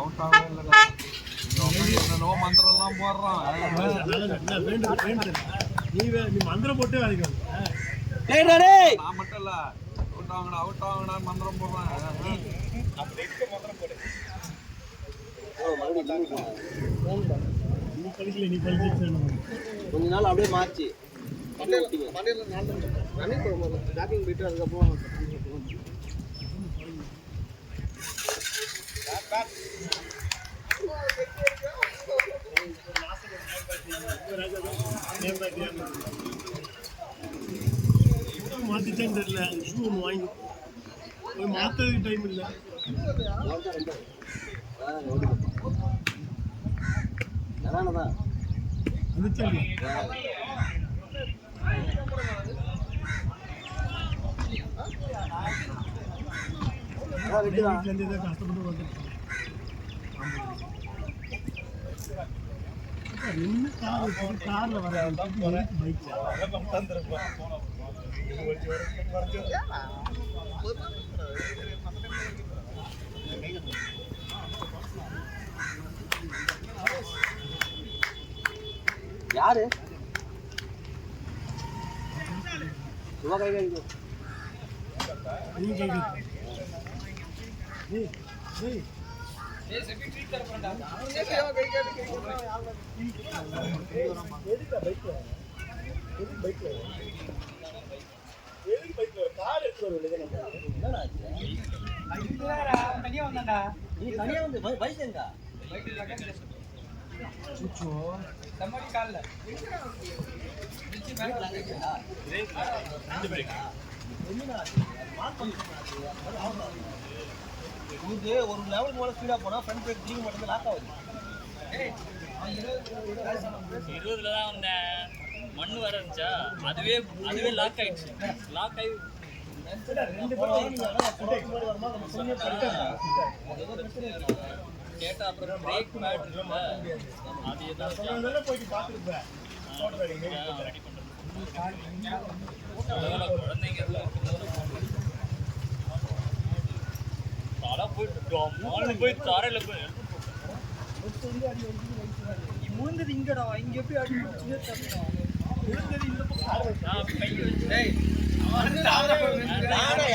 Out ஆகவே இல்லைடா. என்னென்னோ மந்திரம்லாம் போடுறான். நீ மந்திரம் போட்டு வேலைக்கு நான் மட்டும் இல்ல அவுட் ஆகுங்கடா மந்திரம் போடுறேன். கொஞ்ச நாள் அப்படியே மாறிச்சு. ஜாக்கிங் போயிட்டு அதுக்கப்புறம் மாத்திட்டான்னு தெரியல. ஷூ ஒன்று வாங்கி போய் மாற்றுறதுக்கு டைம் இல்லை. கஷ்டப்பட்டு வந்து கார்ல வர பைக் யாரு சும்மா கை கழிக்கும். இது ஒரு லெவல் போல ஸ்பீடா போனா ஃப்ரண்ட் பிரேக் திரும்பி மட்டும் லாக் ஆகுது. 20ல தான் அந்த மண்ணு வர இருந்துச்சா, அதுவே லாக் ஆயிடுச்சு. லாக் ஆகி கேட்டா அப்புறம் பிரேக் பேட் இருக்குல்ல, அது ஏதாவது போய் பார்த்துருப்பேன். ரெடி பண்ணுறது குழந்தைங்க போய் தாரையில போய் முழுந்தது இங்கடா. இங்க எப்படி அடி முழுந்தது இந்த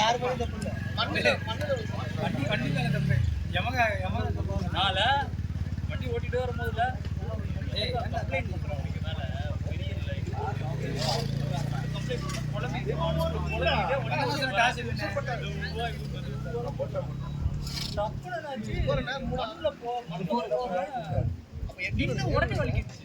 யாரு போய் தப்பு வண்டி ஓட்டிட்டு வரும்போதுல உடனே வலிக்கிடுச்சு.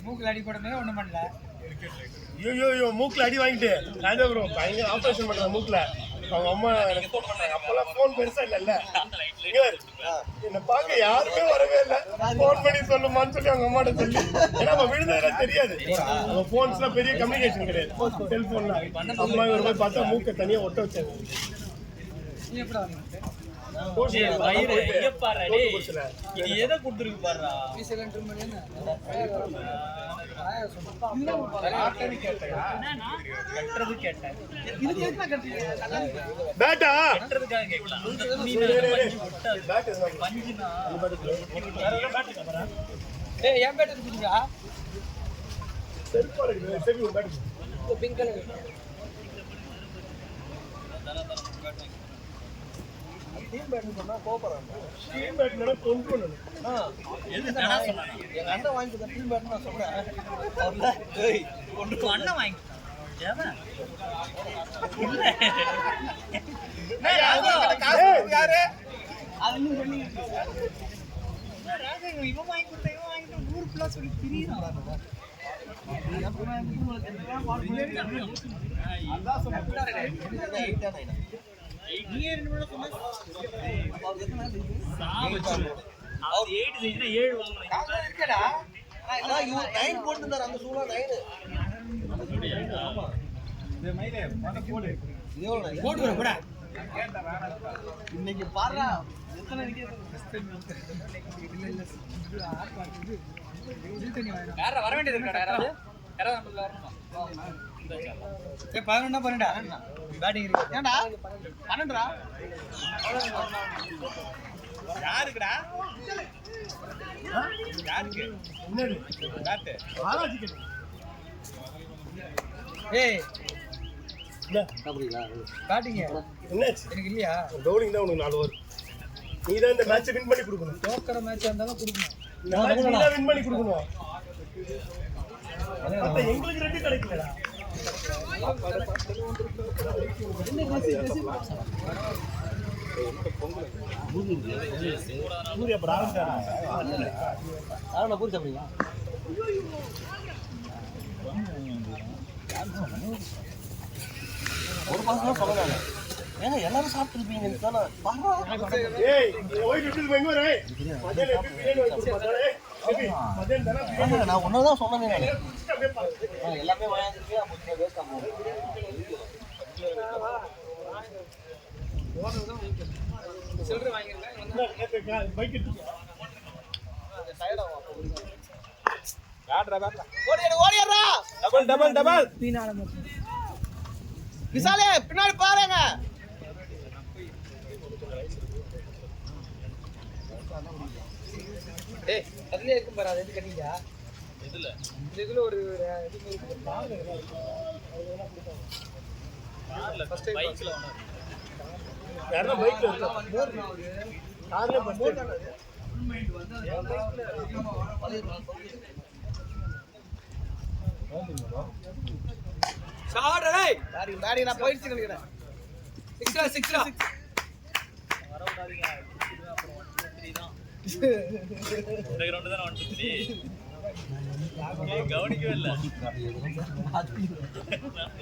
மூக்குல அடி போடமே ஒண்ணும் பண்ணல. ஐயோ மூக்குல அடி வாங்கிட்டு காஞ்சாபுரம் பயங்கர ஆபரேஷன் பண்றாங்க மூக்குல. அவங்க அம்மா எனக்கு ஃபோன் பண்ணாங்க. அப்பெல்லாம் ஃபோன் பெருசா இல்ல. என்ன பார்க்க யாருமே வரவே இல்லை. ஃபோன் பண்ணி சொல்லுமான்னு சொல்லி அவங்க அம்மாட்ட சொல்லி, ஏன்னா நம்ம விழுந்ததெல்லாம் தெரியாது. அவங்க ஃபோன்ஸ்லாம் பெரிய கம்யூனிகேஷன் கிடையாது. செல்போன்ல அம்மா இவர் போய் பார்த்தா மூக்கை தனியா ஒட்ட வச்சாங்க. எதை கொடுத்துருக்கு பாரு. டீம் பேட் சொன்னா கோபறாங்க. டீம் பேட்னா கொண்டு எங்க அண்ணன் வாங்கி கொடுத்த டீம் பேட் நான் சொல்றேன். ஏய் கொண்டு அண்ணன் வாங்கி ஏமா இல்ல யாரு அதுன்னு பண்ணி ராஜா இவன் வாங்கி கொடுத்தா இவன் வாங்கிட்டு ஊர் ஃபுல்லா சொல்லி திரியுறான். இன்னைக்கு பாரு வர வேண்டியது இருக்கா யாராவது யாராவது வரணுமா 11 பேட்டிங் இருக்கு ஏன்டா 12டா யாருக்குடா யாருக்கு என்னது காத்து பாலாஜி கிட்ட ஏய் இல்ல பேட்டிங் என்னாச்சு எனக்கு இல்லையா பவுலிங் தான் உனக்கு 4 ஓவர் நீ தான் இந்த மேட்சை வின் பண்ணி கொடுக்கணும் தோக்கற மேட்ச் இருந்தாலும் கொடுக்கணும் இந்த மேட்ச் நீ தான் வின் பண்ணி கொடுக்கணும் அப்ப எங்களுக்கு 2 கிடைக்கலடா சூர்யா பிராரம்டா ஆனா பூரி சாப்பிடுங்க ஒரு பாசம் சொல்லலாம் ஏங்க எல்லாரும் சாப்பிட்டுருப்பீங்க தானே ஏய் ஓய் விட்டு எங்க வரே மதன் எப்படி பிரியாணி வந்து பாத்தாலே மதன் தான பிரியாணி நான் ஒன்னதான் சொன்னேன் அப்படியே பாத்து எல்லாமே வாங்கிட்டு அப்போ வேஸ்ட் ஆகும் சில்லறை வாங்கிருங்க பைக் எடுத்து ஓடிடுறா டபுள் விசாலே பின்னாடி பாருங்க டேய் அதுலயே இருக்கும் பாரு அது எது கட்டியா இதுல ஒரு ஃபர்ஸ்ட் பைக்ல யாரோ பைக்ல இருக்கா கார்ல பஸ் ஷாட் டேய் டாடி நான் போயிடுச்சு நினைக்கிறேன் 6 இந்த கிரவுண்ட் தான 1 2 3 கவனிக்கவே இல்ல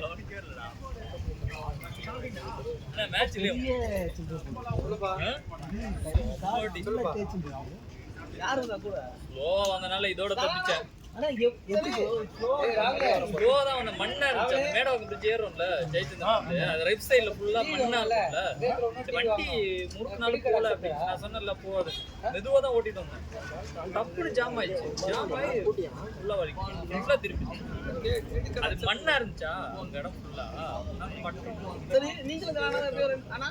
கவனிக்கவே இல்லடா என்ன மேட்ச் இல்லையா யாரு கூட ஸ்லோவா வந்தனால இதோட தப்பிச்சேன் ஆனா எதுக்கு ஸ்லோவா தான் வந்த மண்ணா இருந்துச்சு அந்த மேடவாக்கு பிரிட்ஜ் ஏறும்ல ஜெயிச்சது அது ரைட் சைடுல ஃபுல்லா மண்ணா இருக்கும்ல வண்டி முறுக்குனாலும் போல அப்படி நான் சொன்னல போகாது மெதுவா தான் ஓட்டிட்டு வந்தேன் டப்புனு ஜாம் ஆயிடுச்சு ஜாம் ஆகி ஃபுல்லா வலிக்கும் ஃபுல்லா திருப்பி அது மண்ணா இருந்துச்சா அந்த இடம் ஃபுல்லா நான் பட்டு சரி நீங்களும் காணாத பேர் ஆனா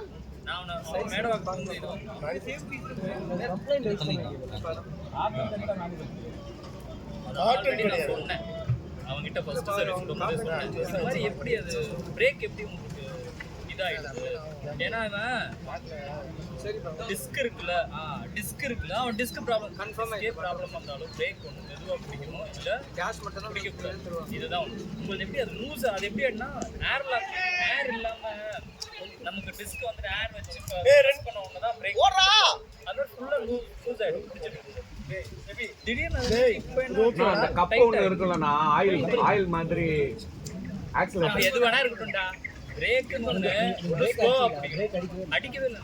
நான் மேடவாக்கு வந்து இது ஆல்ரெடி நான் சொன்னேன் அவங்கிட்ட ஃபர்ஸ்ட் சர்வீஸ் கொடுக்கும்போது சொன்னேன் இந்த மாதிரி எப்படி அது பிரேக் எப்படி உங்களுக்கு இதாயிடுது ஏன்னா டிஸ்க் இருக்குல்ல அவன் டிஸ்க் ப்ராப்ளம் கன்ஃபார்ம் ப்ராப்ளம் வந்தாலும் பிரேக் ஒன்று மெதுவாக பிடிக்கணும் இல்லை கேஷ் மட்டும் தான் பிடிக்கக்கூடாது இதுதான் ஒன்று உங்களுக்கு எப்படி அது லூஸ் அது எப்படி ஆயிடுனா ஏர் இல்லாமல் நமக்கு டிஸ்க் வந்துட்டு ஏர் வச்சு ரென் பண்ண ஒன்று தான் பிரேக் அது ஃபுல்லாக லூஸ் ஆகிடும் அந்த கப் ஒன்று இருக்குல்லண்ணா ஆயில் மாதிரி ஆக்சிலேட்டர் எது வேணா இருக்கட்டும்டா பிரேக் ஒன்று அடிக்கவே இல்லை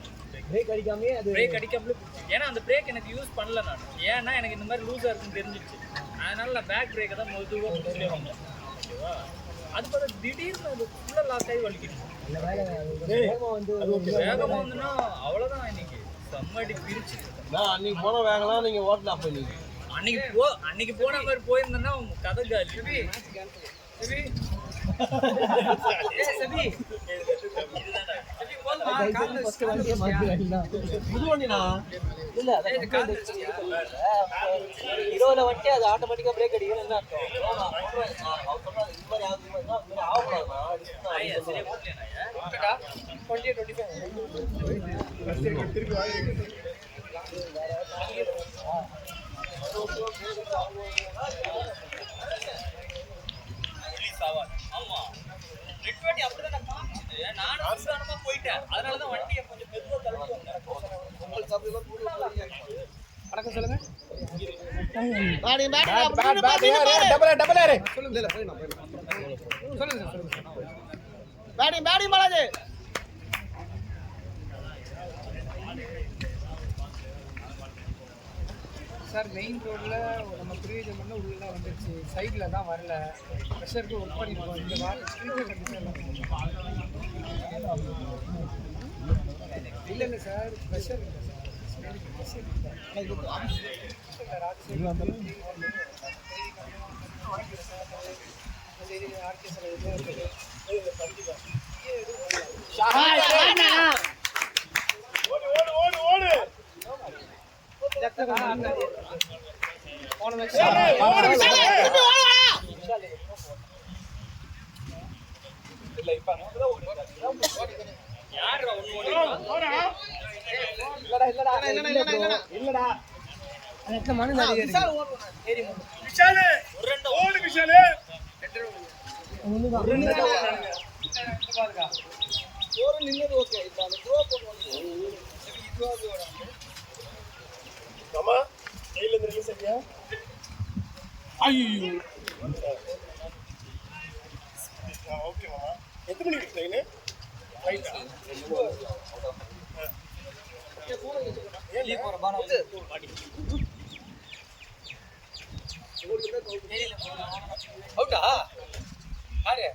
பிரேக் அடிக்காமயே அது பிரேக் அடிக்காமலே ஏன்னா அந்த பிரேக் எனக்கு யூஸ் பண்ணல நான் ஏன்னா எனக்கு இந்த மாதிரி லூஸாக இருக்குன்னு தெரிஞ்சிருச்சு அதனால நான் பேக் பிரேக்கை தான் மெதுவாக பிடிச்சிட்டே வந்தேன் ஓகேவா அது பார்த்தா திடீர்னு அது ஃபுல்லாக லாக் ஆகி வலிக்கணும் வேகமாக வந்துன்னா அவ்வளோதான் இன்னைக்கு செம்மடி பிரிச்சு நான் அன்னைக்கு போன வேகலாம் நீங்க ஓட்டலாம் அப்ப நீங்க அன்னைக்கு போன மாதிரி போயிருந்தேன்னா கதை காலி வண்டி அது ஆட்டோமேட்டிக்கா பிரேக் அடிக்கணும் ஆமா ரெட் அப்படிதான் காமிச்சது நானும் அவசரமா போயிட்டேன் அதனாலதான் வண்டியை கொஞ்சம் மெதுவா தள்ளி வணக்கம் சொல்லுங்க. டபுள் ஏறு. சொல்லுங்க இல்ல போய் நான் சொல்லுங்க. பேட்டிங் பாலாஜி. சார் மெயின் ரோட்ல நம்ம பிரிவிஜம் பண்ண உள்ள வந்துருச்சு, சைடில் தான் வரல. ப்ரெஷருக்கு ஒர்க் பண்ணிருக்கோம். இந்த வாரம் ஸ்பீக்கர் கண்டிஷன் இல்லைங்க சார், ப்ரெஷர் இல்லை சார், ப்ரெஷர் ஆமா கையில இருந்து ரிலீஸ் ஆகியா? ஐயோ ஓகே மாமா. எத்தனை மணிக்கு ட்ரெயின்? ரைட்டா அவுட்டா ஆரே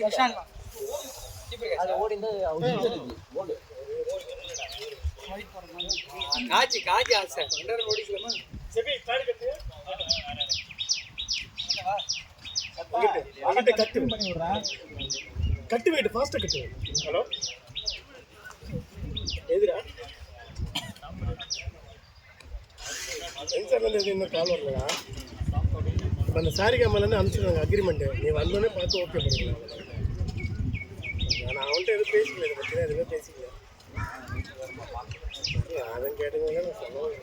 விஷால் அது ஓடிந்து காஜி ஆசை ரெண்டரை ஓடிக்கலாமா? செபி காடி கட்டு அங்கிட்ட கட்டு பண்ணி விடுறேன். கட்டு வெயிட் ஃபாஸ்டா கட்டு. ஹலோ எதுடா சென்சார்ல இருந்து இன்னும் கால் வரலடா. இப்போ அந்த சாரிகாமலேருந்து அனுப்பிச்சிடுவாங்க அக்ரிமெண்ட். நீ வந்தோடனே பார்த்து ஓகே பண்ணிக்கலாம். நான் அவன்கிட்ட எதுவும் பேசிக்கல, இதை பற்றி எதுவுமே பேசிக்கல. அதான் கேட்டுங்க நான் சொல்லுவேன்.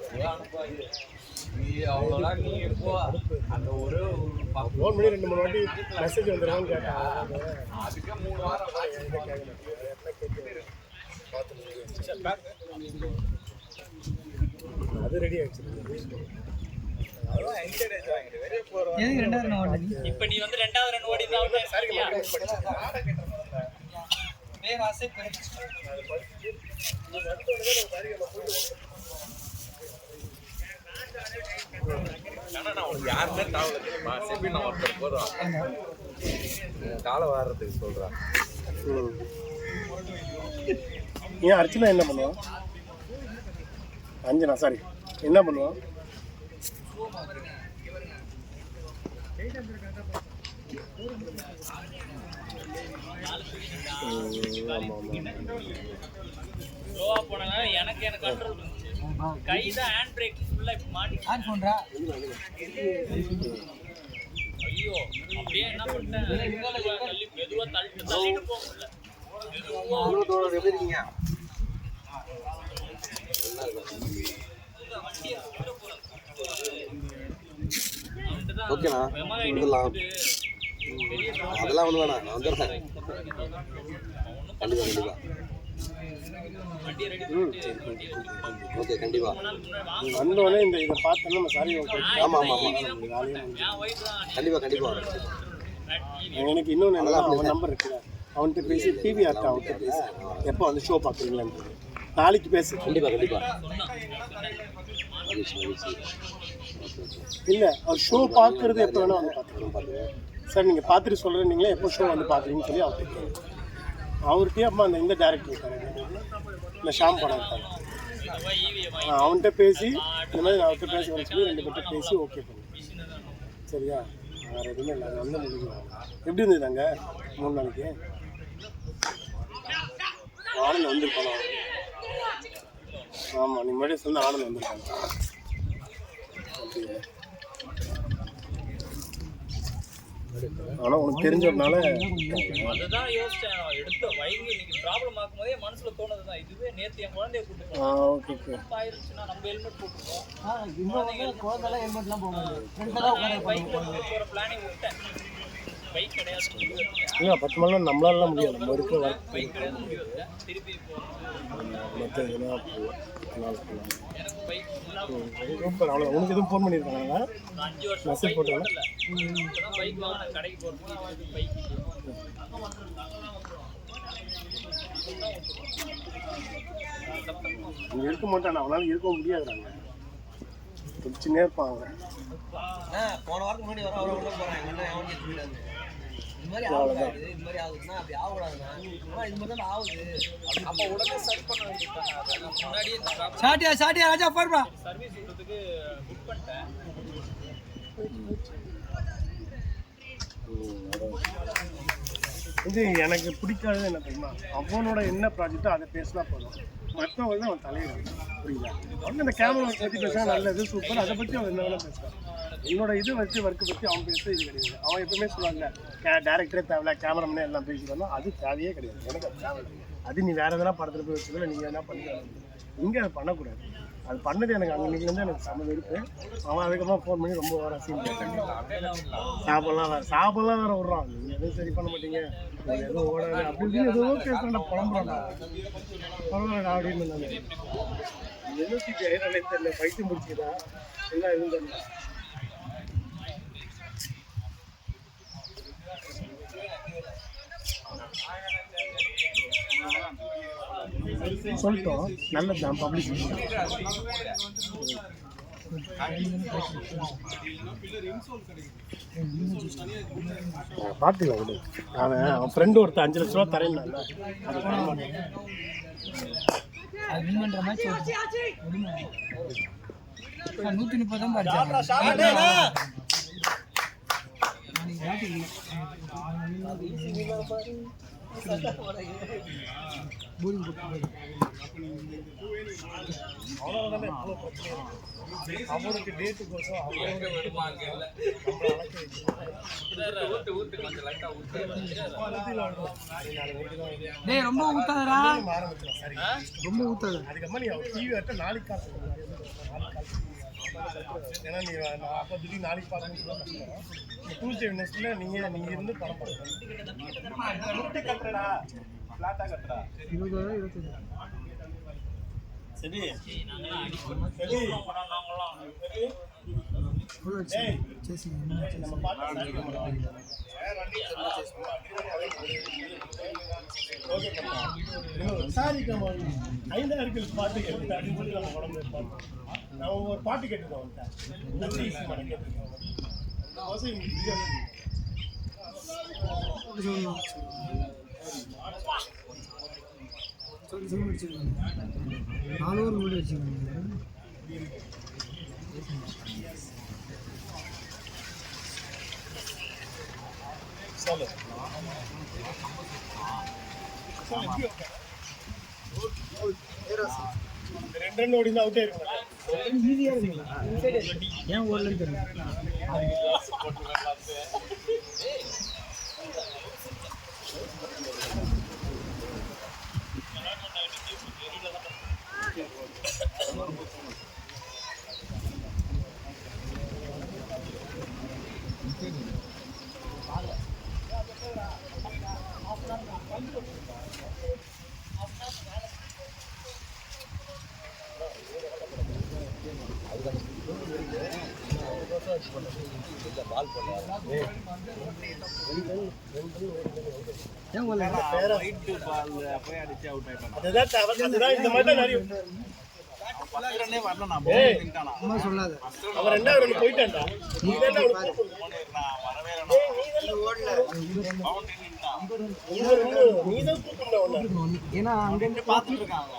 ஃபோன் பண்ணி 2-3 வாட்டி மெசேஜ் வந்துடுவான்னு கேட்டேன். அதுக்கு 3 வாரம் அது ரெடி ஆயிடுச்சு. இப்ப நீ வந்து 2வது ரன் ஓடி தான் யாருமே தாவல தெரியுமா? செபி நான் ஒருத்தர் போதும் காலை வாடுறதுக்கு சொல்றான். ஏன் அர்ச்சனா என்ன பண்ணுவான்? அஞ்சனா சாரி என்ன பண்ணுவான்? ஸ்லோவா போனாங்க. எனக்கு கண்ட்ரோல் இருந்துச்சு. கை தான் ஹேண்ட் பிரேக் ஃபுல்லா இப்ப மாட்டி ஆன் பண்றா. ஐயோ அப்படியே என்ன பண்ணிட்டேன், மெதுவா தள்ளிட்டு போக முடியல. எப்படி இருக்கீங்க? ஓகேண்ணா அதெல்லாம் ஒண்ணு வேணாம், நான் வந்துடுறேன். கண்டிப்பா ஓகே கண்டிப்பா வந்தோடனே இந்த இதை பார்த்தோன்னா நம்ம சாரி ஆமா கண்டிப்பா எனக்கு இன்னொன்று என்னன்னா அவன் நம்பர் இருக்குல்ல, அவன்கிட்ட பேசி பிவிஆர்ட்ட அவன்கிட்ட பேசி எப்போ வந்து ஷோ பார்க்குறீங்களான்னு நாளைக்கு பேசு. கண்டிப்பா இல்லை அவர் ஷோ பார்க்குறது எப்போ வேணால் வந்து பார்த்துக்கலாம். சார் நீங்கள் பார்த்துட்டு சொல்கிறேன், நீங்களே எப்போ ஷோ வந்து பார்க்குறீங்கன்னு சொல்லி அவர்கிட்ட அவர்கிட்டயே அம்மா அந்த இந்த டேரக்டர் இருக்காரு, இந்த ஷாம் படம் இருக்காரு, அவன்கிட்ட பேசி இந்த மாதிரி நான் அவர்கிட்ட பேசி வர சொல்லி 2 பேர்கிட்ட பேசி ஓகே பண்ணு. சரியா? வேறு எதுவுமே இல்லை, அது வந்து முடிக்கலாம். எப்படி இருந்தது அங்கே 3 நாளைக்கு? ஆனந்த் வந்திருக்கணும். ஆமாம், நீ முன்னாடியே சொன்ன ஆனந்த் வந்திருக்காங்க. ஆனால் உனக்கு தெரிஞ்சதுனால அதுதான் யோசிச்சேன். எடுத்த வைங்க இன்னைக்கு ப்ராப்ளம் ஆக்கும்போதே மனசுல தோணுதுதான். இதுவே நேற்று என் குழந்தைய கூட்டு ஓகே ஓகே ஆயிருச்சுன்னா நம்ம ஹெல்மெட் போட்டுருக்கோம். குழந்தைலாம் ஹெல்மெட்லாம் போக பைக் போகிற பிளானிங் விட்டேன். பைக் கிடையாது, இல்லை 10 மணி நம்மளால முடியாது. நம்ம இருக்க பைக் கிடையாது, திருப்பி மற்ற இதெல்லாம் எனக்கு பைக் சூப்பர். அவ்வளோ உனக்கு எதுவும் ஃபோன் பண்ணியிருக்காங்க? 5 வருஷம் மெசேஜ் போட்டோம். இப்பதான் பைக் வாங்கினேன், கடைக்கு போறதுக்கு பைக் இங்கே இருக்க மாட்டான், அவனால இருக்க முடியாதுறாங்க. சின்னே இருப்பான் அவன். போன வாரத்துக்கு முன்னாடி வர அவரை உள்ள போறேன் எங்க அண்ணன் அவன் போயிட்டாங்க. இது மாதிரி ஆகுது, இது மாதிரி ஆகுதுன்னா அப்படி ஆகக்கூடாதுண்ணா. ஆனால் இது மாதிரி தான் ஆகுது. அப்போ உடனே சரி பண்ண வேண்டியது முன்னாடியே இந்த ப்ராப்ளம் சாட்டியா ராஜா போடுறா. சர்வீஸ் விடுறதுக்கு புக் பண்ணிட்டேன். இது எனக்கு பிடிக்காதது என்ன தெரியுமா, அவனோட என்ன ப்ராஜெக்டோ அதை பேசினா போதும், மற்றவங்க அவன் தலையிடும். புரியுதா? அவன் அந்த கேமரா பற்றி பேசினா நல்லது, சூப்பர், அதை பற்றி அவன் என்ன வேணால் பேசுவான். என்னோட இது வச்சு ஒர்க்கை பற்றி அவன் பேச இது கிடையாது. அவன் எப்பவுமே சொல்லுவாங்க டேரக்டரே தேவையில்ல, கேமராமேனே எல்லாம் பேசிக்கிறோன்னா அது தேவையே கிடையாது. எனக்கு அது தேவை. அது நீ வேறு எதனா படத்தில் போய் வச்சுக்கல, நீங்கள் என்ன பண்ணிக்கலாம். இங்கே அதை பண்ணக்கூடாது. அது பண்ணது எனக்கு அங்கே இன்றைக்கி எனக்கு செம்ம வெறுப்பு. அவன் அதுக்கப்புறம் ஃபோன் பண்ணி ரொம்ப வர சீன் சாப்பிட்லாம் வேறு விட்றான். நீங்கள் எதுவும் சரி பண்ண மாட்டீங்க, எதுவும் ஓடாது அப்படின்னு எதுவோ பேசுகிறேன். புலம்புறான்டா பரவாயில்லடா அப்படின்னு இருந்தாங்க. எழுதி தெரியல, பைத்தியம் முடிச்சுதா எல்லாம் எதுவும் தெரியல. சொல்லிட்டோம், நல்லது தான் பப்ளிசிட்டி. பார்த்துக்கலாம் விடு. அவன் ஃப்ரெண்டு ஒருத்தர் 5 லட்ச ரூபா தரேன், அது தர மாட்டேன். அது வின் பண்ற மேட்ச் 130 தான் பாரு. அவனுக்கு டேட்டு கோசம் ரொம்ப ஊத்தாதடா, ரொம்ப ஊத்தாத. அதுக்கப்புறம் நீ டிவி வட்ட நாளைக்கு காசு, ஏன்னா நீ அப்போ திடீர்னு நாளைக்கு பார்க்கணும். டூஸ்டே வெட்னஸ்டே நீங்கள் இருந்து படம் பார்க்கணும். கட்டுறடா, ஃப்ளாட்டாக கட்டுறா. 20 சரி சரி நம்ம பாட்டு சாரி கமல் 5 பாட்டு கேட்டு அப்படின்னு சொல்லி நம்ம உடம்பு பார்ப்போம். நான் ஒரு பாட்டு கேட்டுருக்கோம் சொல்லு. ரெண்டு ரன் ஓடி அவுட்டே இருக்கும். ஈஸியா இருக்கு. ஏன் ஓடலன்னு தெரியல. அதுதான் இந்த மாதிரி தான் நிறைய சொல்லாத. அவன் 2வது ரன் போயிட்டான்டா. நீ தான் ஏன்னா அங்க பாத்துட்டு இருக்காங்க,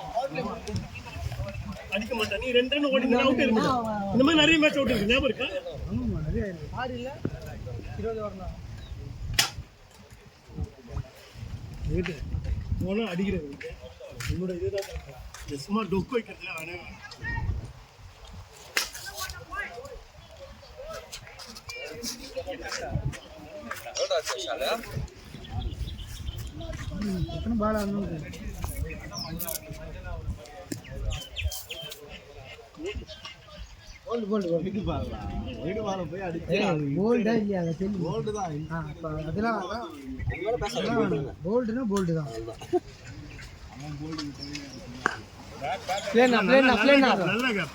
அடிக்க மாட்டான். நீ 2 ரன் ஓடி அவுட் இருக்கு. இந்த மாதிரி நிறைய மேட்ச் அவுட் இருக்கு, ஞாபகம் இருக்கா? ஆமா, நிறைய இருக்கு. 6 இல்ல 20 வரணும். வீட்டு போனா அடிக்கிறது என்னோட இதுதான். சும்மா டொக்கு வைக்கிறதுல வேணும். எத்தனை பால் ஆடணும்? போல்டா இல்லையா? அதை தெரியும். போல்டு தான். அதெல்லாம் போல்டுனா போல்டு தான். நல்ல கேப்.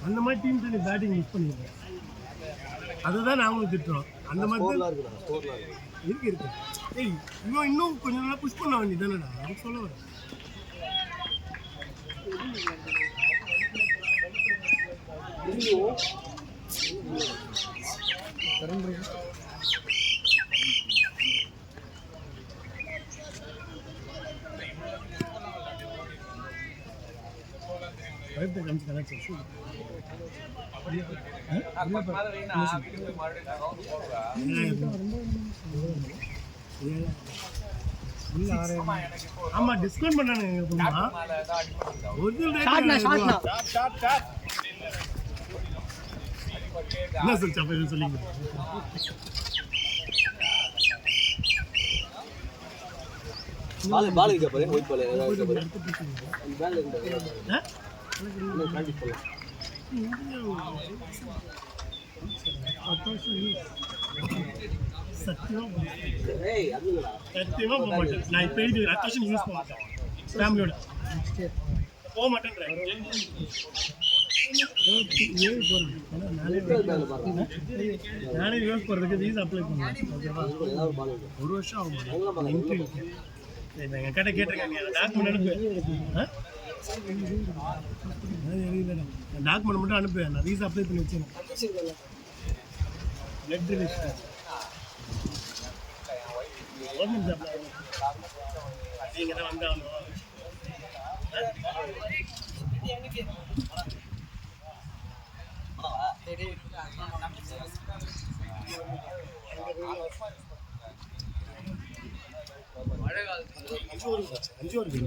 அந்த மாதிரி டீம்ஸ் நீ பேட்டிங் மிஸ் பண்ணிடுறேன், அதுதான் நாங்களும் திட்டுறோம். அந்த மாதிரி தான் இருக்கு. ஏய் இவன் இன்னும் கொஞ்சம் நல்லா புஷ் பண்ண வேண்டியதானடா, அது சொல்ல வரேன். ஆமா டிஸ்கவுண்ட் பண்ணானுங்க என்ன சொல்லிச்சு அப்ப இது சொல்லிங்க. பால் இருக்க பாரு, ஒயிட் பால் இருக்க பாரு. அந்த பால் இருக்க. இல்ல பிராக்டீஸ் பண்ணலாம். சத்தியமா போக மாட்டேன். நான் இப்போ இது அட்டேஷன் யூஸ் பண்ண மாட்டேன், ஃபேமிலியோட போக மாட்டேன். நானே யூஸ் போகிறதுக்கு வீசா அப்ளை பண்ணுவேன். ஒரு வருஷம் ஆகும் இன்டர்வியூ. எங்கள் கிட்ட கேட்டிருக்காங்க டாக்குமெண்ட் அனுப்பு, டாக்குமெண்ட் மட்டும் அனுப்பு, நான் வீசா அப்ளை பண்ணி வச்சேன். பிளட் ரிலேஷன் கவர்மெண்ட் ஜாப்ல நீங்கள் தான் வந்தாலும் அஞ்சு வருது.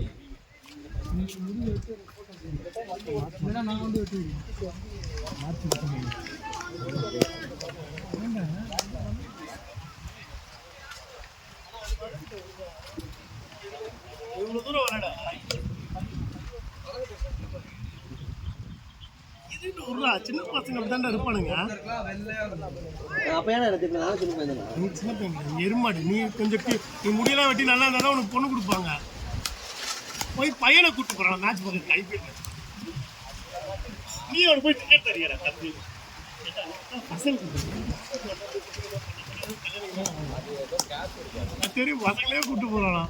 நான் வந்து இவ்வளவு தூரம் வரடா, இது ஒரு சின்ன பசங்க தாண்டா இருப்பானுங்க. அப்ப ஏன்னா எனக்கு சின்ன பையன், நீ சின்ன பையன் எருமாடு, நீ கொஞ்சம் நீ முடியெல்லாம் வெட்டி நல்லா இருந்தாலும் உனக்கு பொண்ணு கொடுப்பாங்க. போய் பையனை கூப்பிட்டு போறான் மேட்ச் பார்க்க ஐபிஎல். நீ அவனை போய் டிக்கெட் தரீங்க தம்பி தெரியும், பசங்களே கூப்பிட்டு போறானா.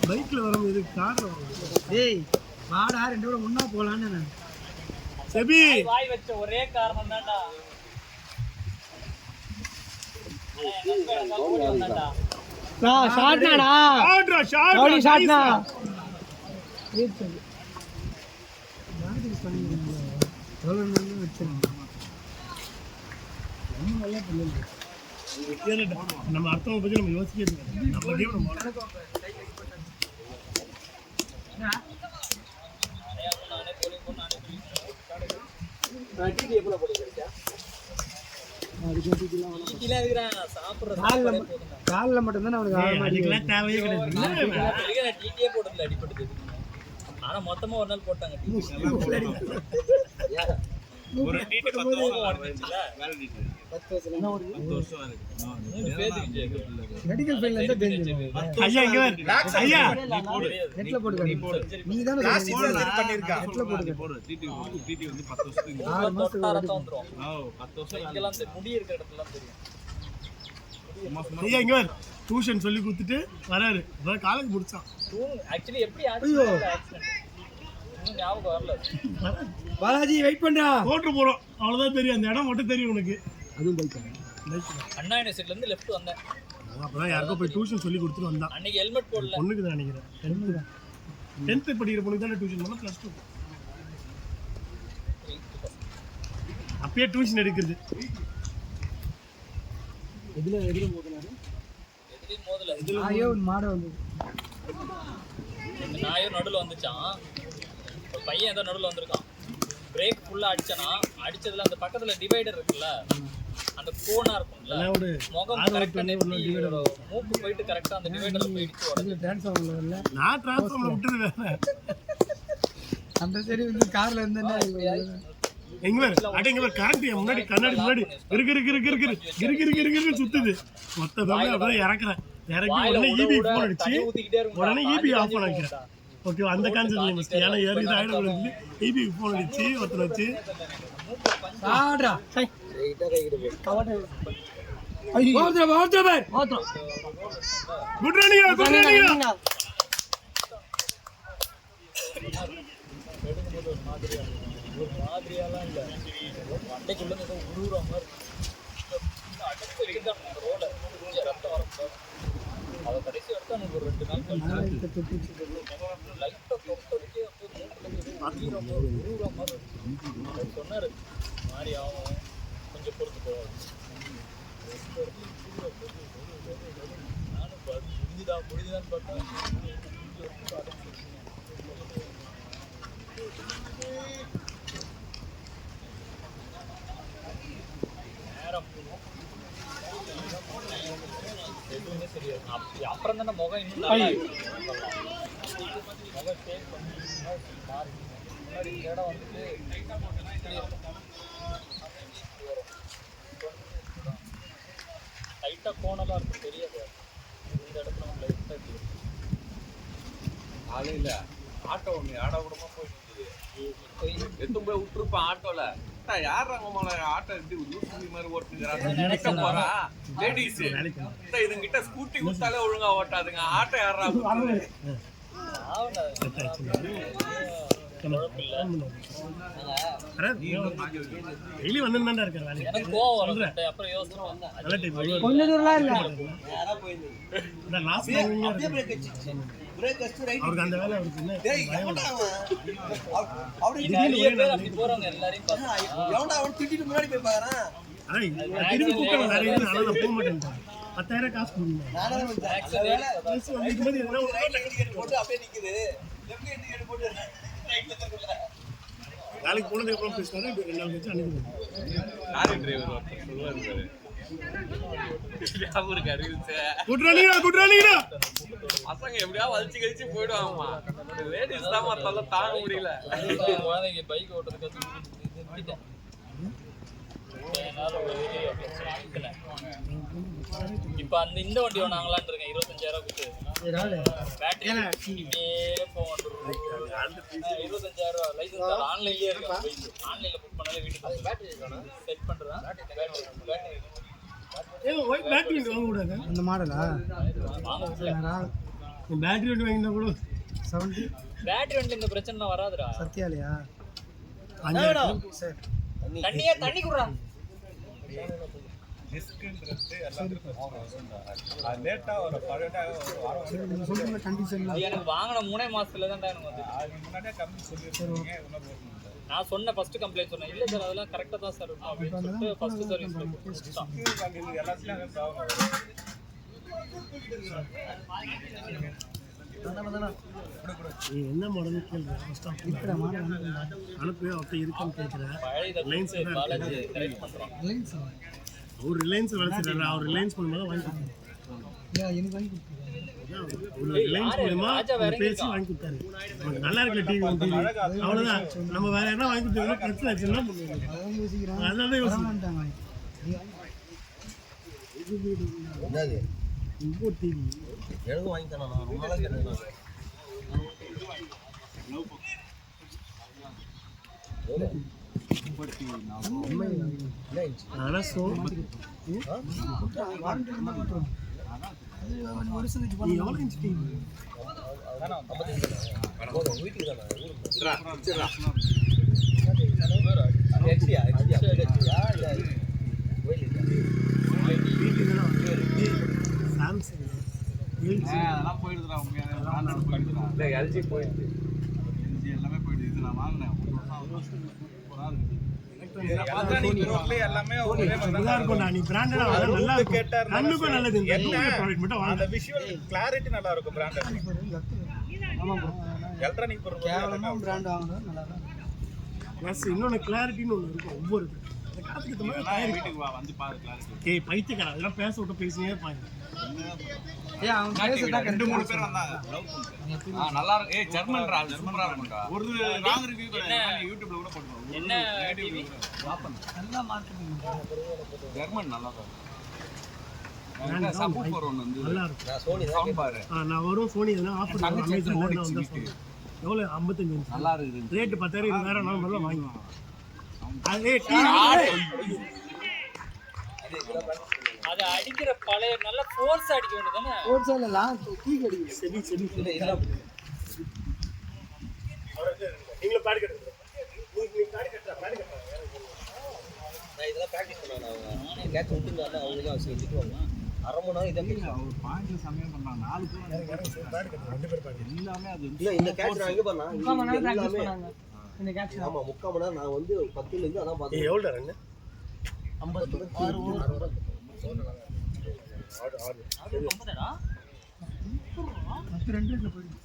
பைக்ல வரும், இது கார்ல வரும். டேய் வாடா, ரெண்டு பேரும் ஒண்ணா போலான்னு நான் செபி வாய் வச்ச ஒரே காரணம் தான்டா. ஷாட்னாடா, ஷாட்ரா ரவுடி ஷாட்னா. நம்ம அடுத்தவங்க பத்தி நம்ம யோசிக்கிறது நம்ம கேம் நம்ம காலில் மட்டும்தான் அவனுக்கு அதுக்கெல்லாம் தேவையே கிடையாது. டிடியே போட்டதுல அடிபட்டது. ஆனா மொத்தமா ஒரு நாள் போட்டாங்க. ஒரு டீட் 10 வருஷம் வந்துச்சுல வேற டீட் 10 வருஷம் மெடிக்கல் ஃபீல்ட்ல இருந்து தெரிஞ்சு. ஐயா இங்க ஐயா நீ போடு, நெட்ல போடு, நீ போடு, நீ தான் பிளாஸ்டிக் சர்ஜரி பண்ணிருக்கா. நெட்ல போடு, போடு. டிடி வந்து 10 வருஷத்துக்கு 6 மாசத்துக்கு ரத்தம் வந்துரும். 10 வருஷம் இங்கெல்லாம் முடி இருக்கிற இடத்துல தெரியும். ஐயா இங்க டியூஷன் சொல்லி கொடுத்துட்டு வராரு. அதான் காலேஜ் முடிச்சான். ஆக்சுவலி எப்படி ஆக்சிடென்ட் ஞாபகம் வரல. பாலாஜி வெயிட் பண்றா, ஓட்டு போறோம் அவ்வளவுதான் தெரியும், அந்த இடம் மட்டும் தெரியும் உனக்கு. அதுவும் பைக் அண்ணா யூனிவர்சிட்டில இருந்து லெஃப்ட் வந்தேன். அப்பதான் யாருக்கோ போய் டியூஷன் சொல்லி கொடுத்துட்டு வந்தான். அன்னைக்கு ஹெல்மெட் போடல. பொண்ணுக்கு தான் நினைக்கிறேன், 10th படிக்கிற பொண்ணுக்கு தானே டியூஷன் பண்ண, +2 அப்பயே டியூஷன் எடுக்குது. எதுலயும் மோதல மாடு வந்து நாயும் நடுவில் வந்துச்சான். ஒரு பையன் ஏதோ நடுவில் வந்திருக்கான். பிரேக் ஃபுல்லாக அடிச்சானா, அடிச்சதுல அந்த பக்கத்தில் டிவைடர் இருக்குல்ல, அந்த கோனா இருக்கும்ல, முகம் கரெக்டாக மூக்கு போயிட்டு கரெக்டாக அந்த டிவைடரில் போயிடுச்சு உடனே. டிரான்ஸ்ஃபார்மர்ல வரல. நான் டிரான்ஸ்ஃபார்மர் விட்டது வேற. அந்த சரி வந்து கார்ல இருந்தா எங்க வேற அட எங்க வேற கரண்ட் முன்னாடி கண்ணாடி முன்னாடி இருக்கு சுத்துது. மொத்த பேமே அப்படியே இறக்குறேன். இறக்கி உடனே ஈபி போன் அடிச்சு உடனே ஈபி ஆஃப் பண்ண வைக்கிறேன். ஓகே அந்த கான்செப்ட் மிஸ்டேக். ஏன்னா ஏறி ஆயிட கூடாது. ஈபி போன் அடிச்சு ஒருத்தர் வச்சு ஆடா குட் ரன்னிங். ஒரு மாதிரியாலாம் இல்லை, மண்டைக்குள்ள ஏதோ உருவுற மாதிரி அடைச்சு வைக்கிறான் ரோட. ரத்தம் வரப்போ அதை கடைசி வரைக்கும் எனக்கு ஒரு 2 நாள் லைட்டாக தொட்டதுக்கே அப்படியே உருவுற மாதிரி அவர் சொன்னார். மாதிரி ஆகும், கொஞ்சம் பொறுத்துக்கோ. நானும் முடிஞ்சுதான்னு பார்த்தேன். எதுவுமே தெரியாது. அப்புறம் தானே முகம் இன்னும் நல்லா முகம் சேவ் பண்ணி முன்னாடி இடம் வந்துட்டு லைட்டாக கோணலாக இருக்கும், தெரியாது. இந்த இடத்துல நம்ம லைட்டாக காலையில் ஆட்டோ ஒன்று ஆட விடமா போயிட்டு எத்தும் போய் விட்டுருப்பான் ஆட்டோல. யார் ஆட்டோ எப்படி லூசி மாதிரி ஓட்டுங்கிறாங்க போறா லேடிஸ். இதுங்கிட்ட ஸ்கூட்டி கொடுத்தாலே ஒழுங்கா ஓட்டாதுங்க. ஆட்டோ யாரா டெய்லி வந்துருந்தா இருக்காரு. எனக்கு கோவம் வரும். அப்புறம் யோசனை வந்தேன் கொஞ்ச தூரம்லாம் இல்ல. அவருக்கு அந்த வேலை அவருக்கு என்ன அப்படி போறவங்க எல்லாரையும் திரும்பி கூப்பிட்டு நிறைய நான் போக மாட்டேன். 10,000 காசு கொடுங்க. நாளைக்கு போனதுக்கு அப்புறம் பேசுவாரு. 2 நாள் கழிச்சு அனுப்பிடுவாங்க. லாரி டிரைவர் சொல்லுவாரு பசங்க எப்படியா வலிச்சு கழிச்சு போயிடுவாங்கம்மா. லேடிஸ் தான் மத்தால தாங்க முடியல. குழந்தைங்க பைக் ஓட்டுறதுக்கு இப்ப அந்த இந்த வண்டி வாங்கலான்னு இருக்கேன். 25,000 கொடுத்து பேட்டரி 25,000 லைசன்ஸ் ஆன்லைன்லயே இருக்கு. ஆன்லைன்ல புக் பண்ணாலே வீட்டுக்கு பேட்டரி செட் பண்றேன். பேட்டரி வண்டி வாங்க கூடாது. அந்த மாடலா பேட்டரி வண்டி வாங்கினா கூட 70. பேட்டரி வண்டி இந்த பிரச்சனை வராதுடா. சத்தியாலயா சரி தண்ணி குடுறா. எனக்கு வாங்கின 3 மாசத்துல தான் எனக்கு வந்து. நான் சொன்ன ஃபர்ஸ்ட் கம்ப்ளைண்ட் சொன்னேன். இல்ல சார் அதெல்லாம் கரெக்டா தான் சார் இருக்கும் அப்படின்னு சொல்லிட்டு ஃபர்ஸ்ட் சர்வீஸ் என்ன மாடல் அனுப்பி அவர்கிட்ட இருக்குன்னு கேட்கிறேன். அவர் ரிலையன்ஸ் வேலை செய்யறாரு. அவர் ரிலையன்ஸ் மூலமாக வாங்கி கொடுத்தாரு. ரிலையன்ஸ் மூலமா பேசி வாங்கி கொடுத்தாரு. நமக்கு நல்லா இருக்குல்ல டிவி அவ்வளோதான். நம்ம வேற என்ன வாங்கி கொடுத்தோம்னா பிரச்சனை ஆச்சுன்னா பண்ணுவாங்க. அதனால யோசிக்கிறாங்க. இம்போர்ட் டிவி எனக்கு வாங்கி தரேன். ரொம்ப நாளாக கேட்டேன். அதெல்லாம் போயிடுதுடா. உண்மையான எல்ஜி போயிடுது. எல்லாமே போயிடுது. இது நான் வாங்கினேன். பார்த்தா நீ பொருள் எல்லாமே ஒரே மாதிரி நல்லா இருக்கும்டா நீ பிராண்டடா வாங்க நல்லா இருக்கும் கேட்டாருன்னா கண்ணுக்கும் நல்லது இந்த ப்ராடக்ட் மட்டும் வாங்க அந்த விஷுவல் கிளாரிட்டி நல்லா இருக்கும் பிராண்டட் ஆமாம் ப்ரோ எலக்ட்ரானிக் பொருள் கேவலமாக பிராண்ட் வாங்குறது நல்லா தான் ப்ளஸ் இன்னொன்று கிளாரிட்டின்னு ஒன்று இருக்கும் ஒவ்வொரு இது அந்த காலத்துக்கு ஏற்ற மாதிரி தயாரிக்கும் வீட்டுக்கு வா வந்து பாரு கிளாஸ் ஏய் பைத்தியக்காரன் அதெல்லாம் பேச விட்டு பேசினே இருப்பாங்க அவங்க பேசுறதா ரெண்டு மூணு பேர் வந்தாங்க நல்லா இருக்கு ஏய் ஜெர்மன்டா சூப்பரா இருக்கும்டா ஒரு ராங் ரிவ்யூ கூட யூடியூப்ல கூட போடுவாங்க என்ன டிவி நல்லா மார்க்கெட்டிங் ஜெர்மன் நல்லா இருக்கு சப்வூஃபர் ஒன்னு வந்து நல்லா இருக்கும் நான் சோனி தான் சவுண்ட் பாரு நான் வரும் சோனி எதனா ஆஃபர் அமேசான்ல நான் வந்தா சொல்றேன் எவ்வளோ 55 இன்ச் நல்லா இருக்குது ரேட்டு 10,000 20,000 நான் முதல்ல வாங்கி அதே அது அடிக்கிற பழைய நல்ல ஃபோர்ஸ் அடிக்க வேண்டியதானே ஹோல்சேல்லாம் தூக்கி அடிக்குது செடி செடி இதெல்லாம் நீங்களும் பாடி கட்டுங்க நீங்க பாடி கட்டுறா பாடி கட்டுறா நான் இதெல்லாம் ப்ராக்டிஸ் பண்ணுவேன் அவங்க கேட்ச் விட்டுருந்தாங்க அவங்க தான் செஞ்சுக்குவாங்க அரை மணி நேரம் இதை ஒரு பாயிண்ட் சமயம் பண்ணாங்க 4 பேர் பாடி கட்டுறா ரெண்டு பேர் பாடி எல்லாமே அது இல்லை இந்த கேட்ச் நான் எங்கே பண்ணேன் 3 மணி நேரம் ப்ராக்டிஸ் எல்லாமே பண்ணாங்க இந்த கேட்ச் ஆமாம் 3/4 மணி நேரம் நான் வந்து 10லேருந்து அதான் பார்த்தேன் எவ்வளோ ரன்னு 50 ஆடு ஆடு ரெண்டு போயிடுச்சு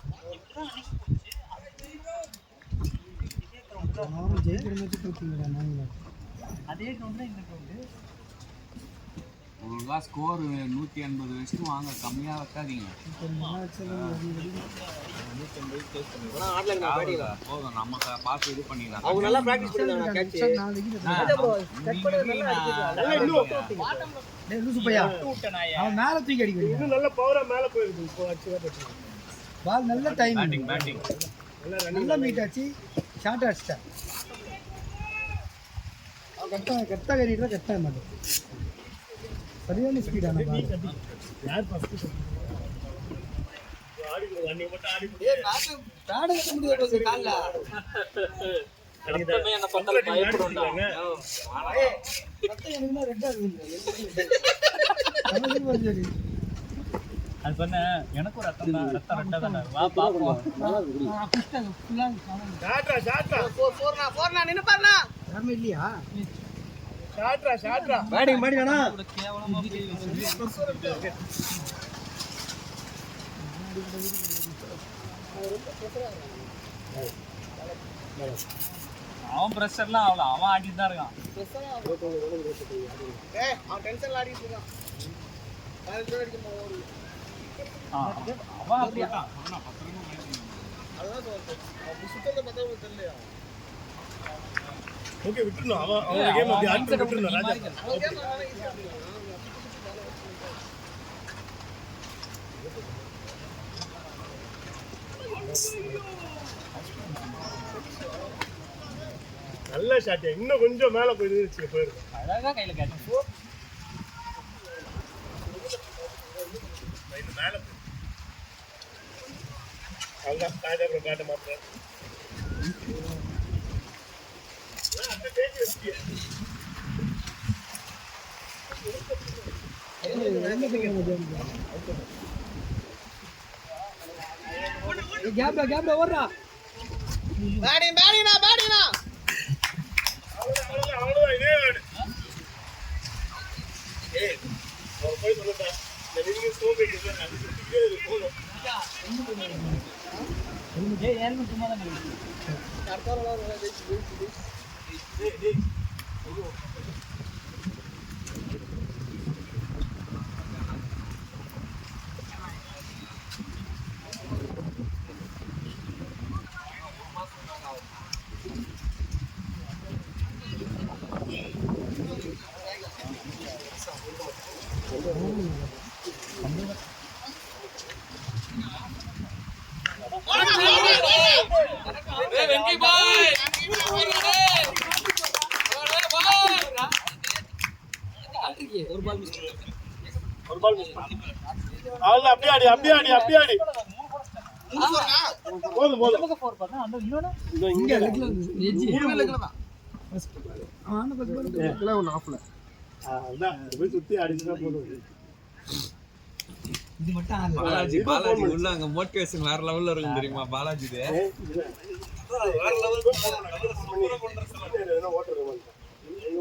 ஜெயிக்கிற மேட்ச் தூக்கிங்களா நாங்கள் அதே கிரவுண்ட் இந்த கிரவுண்டு ஒழுங்கா ஸ்கோர் 180 வச்சுட்டு வாங்க கம்மியா வைக்காதீங்க ஆனால் ஆடல நான் பேட்டிங் போதும் நம்ம பார்த்து இது பண்ணிடலாம் அவங்க நல்லா ப்ராக்டிஸ் பண்ணிருந்தாங்க கேட்ச் பையா விட்ட நாயா அவன் மேலே தூக்கி அடிக்கணும் இன்னும் நல்ல பவரா மேல போயிருக்கு இப்போ ஆக்சுவலா பட்டு பால் நல்ல டைமிங் பேட்டிங் நல்லா மீட் ஆச்சு ஷார்ட் அடிச்சிட்டேன் கரெக்டாக கறிட்டு கரெக்டாக மாட்டேன் சரியான ஸ்பீடான பால் யார் ஃபர்ஸ்ட் ஆடி அன்னைக்கு மட்டும் ஆடி பேட கட்ட முடியாது காலில் ரத்தமே என்ன பார்த்தாலும் பயப்படும்டா ரத்தம் எனக்குன்னா ரெட்டாக இருக்குது சரி அது சொன்ன எனக்கு ரத்தம் தான் ரத்தம் ரெட்டா தானே வா பாப்போம் ஷாட்ரா ஷாட்ரா யாருமே இல்லையா ஷாட்ரா ஷாட்ரா பேட்டிங் பேட்டிங் வேணா அவன் பிரஷர்லாம் அவ்வளோ அவன் ஆடிட்டு தான் இருக்கான் அவன் டென்ஷன்ல ஆடிட்டு இருக்கான் அவன் அப்படியா ஓகே விட்டுறணும் அவன் கேம் அப்படி ஆட் பண்ணி விட்டுறணும் ராஜா நல்ல ஷாட் இன்னும் கொஞ்சம் மேல போயிருக்கு அழகா கையில கேட்ச் மேல அதான் ராஜா அப்புறம் காட்ட மாட்டேன் கேப்ல ஓடுறா அவ்வளவுதான் இதே வேடு ஏய் அவன் போய் சொல்லுடா இந்த லிவிங் ஸ்டோப் இருக்கு அது சுத்திட்டே இருக்கு போதும் ஏன் சும்மா தான் இருக்கு ஒரு பால் மிஸ் ஒரு பால் மிஸ் பண்ணி அவ்வளவு அப்படியே ஆடி போதும் இங்க ஒன்று ஆஃப்ல அதான் போய் சுத்தி அடிச்சுனா போதும் இது மட்டும் பாலாஜி உள்ள அங்க மோட்டிவேஷன் வேற லெவல்ல இருக்கும் தெரியுமா பாலாஜி வேற லெவல்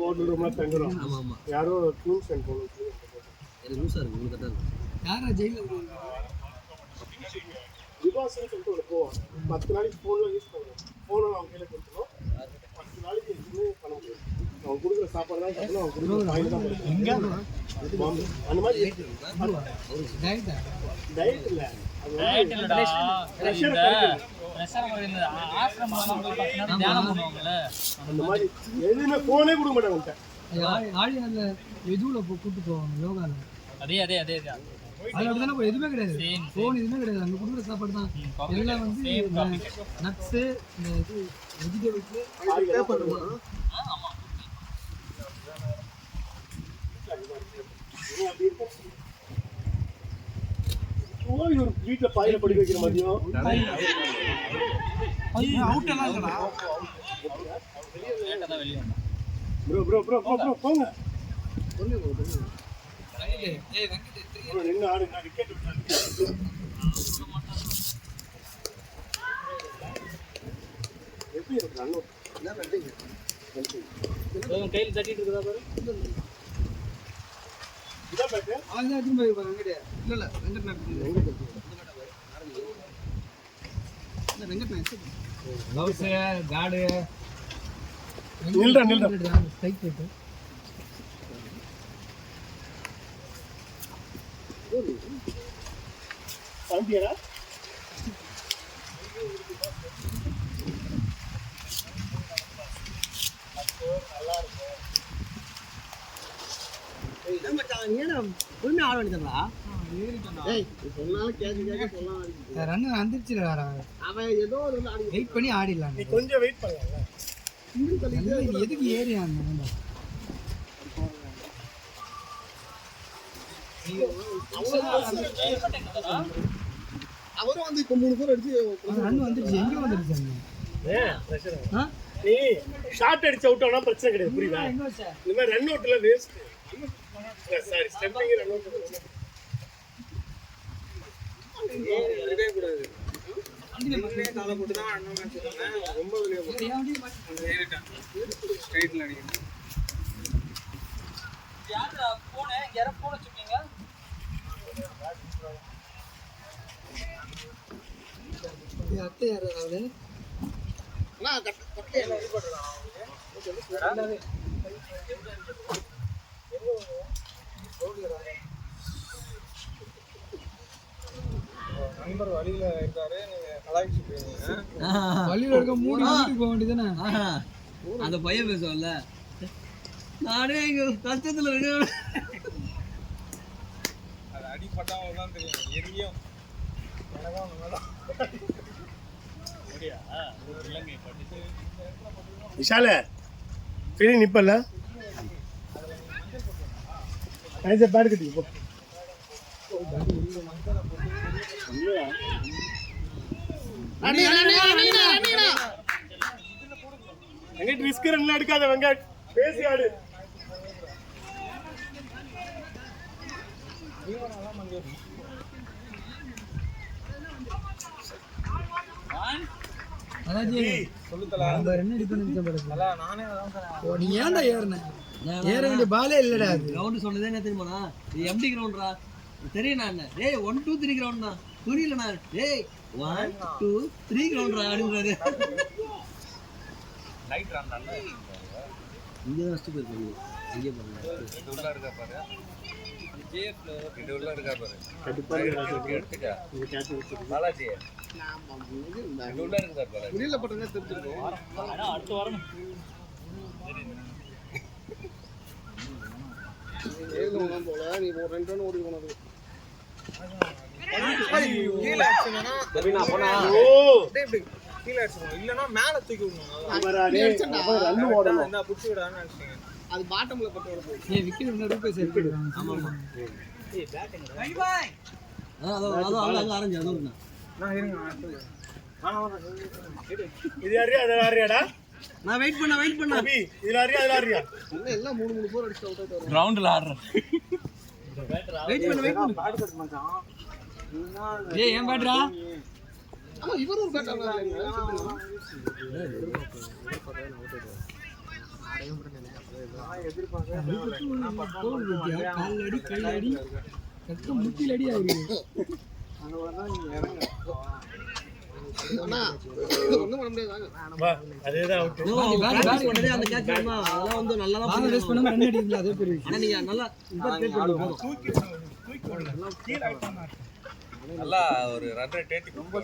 ஹோட்டல் ரூம்லாம் தங்குறோம். ஆமா ஆமா யாரோ டூல்ஸ் அண்ட் போனோம். எனக்கு லூஸா இருக்கு உங்களுக்கு கரெக்டா இருக்கு. யாரா ஜெயிலில் டிபாசிட்னு சொல்லிட்டு ஒன்று போவோம். 10 நாளைக்கு ஃபோனில் யூஸ் பண்ணுவோம். ஃபோனை அவங்க கையில் கொடுத்துருவோம். 10 நாளைக்கு எதுவுமே பண்ண முடியாது. அவங்க கொடுக்குற சாப்பாடு தான் சாப்பிடணும். அவங்க கொடுக்குற காயில் தான் கொடுக்கணும். அந்த மாதிரி டயட் இல்லை. டயட் இல்லடா இந்த பிரஷர் இந்த ஆசிரமம் போய் பார்த்தீங்கன்னா தியானம் பண்ணுவாங்கல்ல அந்த மாதிரி எதுவுமே ஃபோனே கொடுக்க மாட்டாங்க. ஆடி அந்த இதுவில் கூப்பிட்டு போவாங்க யோகாவில். அதே அதே அதே அதில் அப்படி தானே எதுவுமே கிடையாது. ஃபோன் எதுவுமே கிடையாது. அங்கே கொடுக்குற சாப்பாடு தான் எல்லாம் வந்து நட்ஸு இந்த இது வெஜிடபிள்ஸு ஆமா ஒரு வீட்டில் பாயில படிக்க வைக்கிற மதியம் bro bro bro bro bro போங்க என்ன ஆடு நான் விக்கெட் எப்படி இருக்கு அண்ணோ கையில் தட்டிட்டு இருக்குதா பாரு இதான் பேட்டு அதுதான் திரும்ப இருப்பாங்க அங்கே இல்லை இல்லை வெங்கட் நாட்டு வெங்கட் நாட்டு க்ளவுஸு கார்டு நில்றா ஸ்ட்ரைக் போயிட்டு சாந்தியாரா ரன்னு வந்துருச்சுல வேற அவன் ஏதோ வெயிட் பண்ணி ஆடிடலாம். நீ கொஞ்சம் வெயிட் பண்ணல. எதுக்கு ஏரியா அவரும் வந்து இப்போ 3 பேர் அடிச்சு ரன் வந்துருச்சு. எங்க வந்துருச்சு நீ ஷார்ட் அடிச்சு அவுட் ஆனா பிரச்சனை கிடையாது. புரியுதா? இந்த மாதிரி ரன் அவுட்ல waste. Sorry stepping run out இதே கூடாது. அண்டிலே கால போட்டு தான் அண்ணன் சொல்றாங்க. ரொம்ப வெளிய போறேன். ஸ்ட்ரைட்ல அடிக்கணும். யாரா போன் யாரா போன் வச்சிருக்கீங்க? அத்தை யாராவது நான் கட்டே ரெடி பண்றேன். நண்பர் வழியில இருக்காரு. நீங்க கலாய்ச்சி போறீங்க. வழியில இருக்க மூடி வீட்டுக்கு போக வேண்டியதானே. அந்த பையன் பேசுவல்ல நானே இங்க கஷ்டத்துல இருக்கேன். அது அடிப்பட்டவங்க தான் தெரியும். எரியும் எனக்கும் உண்மைதான். அப்படியா இலங்கை பட்டு விஷால சரி நிப்பல்ல ஐசா பேட் கட்டி போ. வெங்கட் ரிஸ்க் ரன்ல எடுக்காத. வெங்கட் பேசி ஆடு. அதாஜி நம்ம ரன் அடி பண்ணிருச்ச பாருங்க. நானே அதான் நீ ஏன்டா ஏறன? ஏற வேண்டிய பாலே இல்லடா. அது கிரவுண்ட் சொன்னதே என்ன தெரியுமாண்ணா? இது எம்டி கிரவுண்ட்ரா தெரியும். நான் ஏய் 1 2 3 கிரவுண்ட்ண்ணா புரியலண்ணா. ஏய் 1 2 3 கிரவுண்ட்ரா அப்படின்றாரு. லைட் ரன் நல்லா இங்கே தான் ஃபஸ்ட்டு போயிருக்கீங்க. இங்கே பாருங்க இது உள்ள இருக்கா பாரு. ஜேஎஃப்ல இது உள்ள இருக்கா பாரு. கண்டிப்பா எடுத்துக்க இது கேட்ச் வச்சு பாலாஜி இது உள்ள இருக்கா பாரு. வெளியில பட்டங்க தெரிஞ்சிருக்கும். ஆனா அடுத்த வாரம் ஏழுலாம் போல நீ 2 ரன் ஓடி போனது. கீழ அடிச்சனா சரினா போனா ஓ இப்படி கீழ அடிச்சணும். இல்லனா மேல தூக்கி விடணும். அவரானே ரன் ஓடணும். என்ன புடிச்சு விடான்னு நினைச்சீங்க. அது பாட்டம்ல பட்டு ஓட போகுது. ஏய் விக்கெட் என்ன ரூபாய் சேர்த்துறாங்க. ஆமா ஆமா. ஏய் பேட்டிங் அதோ அங்க ஆரஞ்சு அது ஒண்ணு. நான் இருங்க நான் எடுத்து இது யாரியா அது யாரியாடா? நான் வெயிட் பண்ண அபி இது யாரியா அது யாரியா? இல்ல எல்லாம் 3 4 அடிச்சு அவுட் ஆயிட்டாரு. கிரவுண்ட்ல ஆடுறேன். வெயிட் பண்ண பாட் கட் மச்சான். ஏய் ஏன் பேட்ரா? ஆமா இவரும் பேட் ஆடுறாங்க. கால் அடி கை அடி கக்க முட்டில் அடி ஆகுது. வா, அதேதான் out. அந்த கேட்ச் அதெல்லாம் வந்து நல்லா தான் வாங்க ரேஸ் பண்ணாம ரன் அடிக்கல அதே பெரிய விஷயம். ஆனா நீங்க நல்லா இந்த கேட்ச் போதும். நல்லா ஒரு ரன் ரேட் ஏத்தி ரொம்ப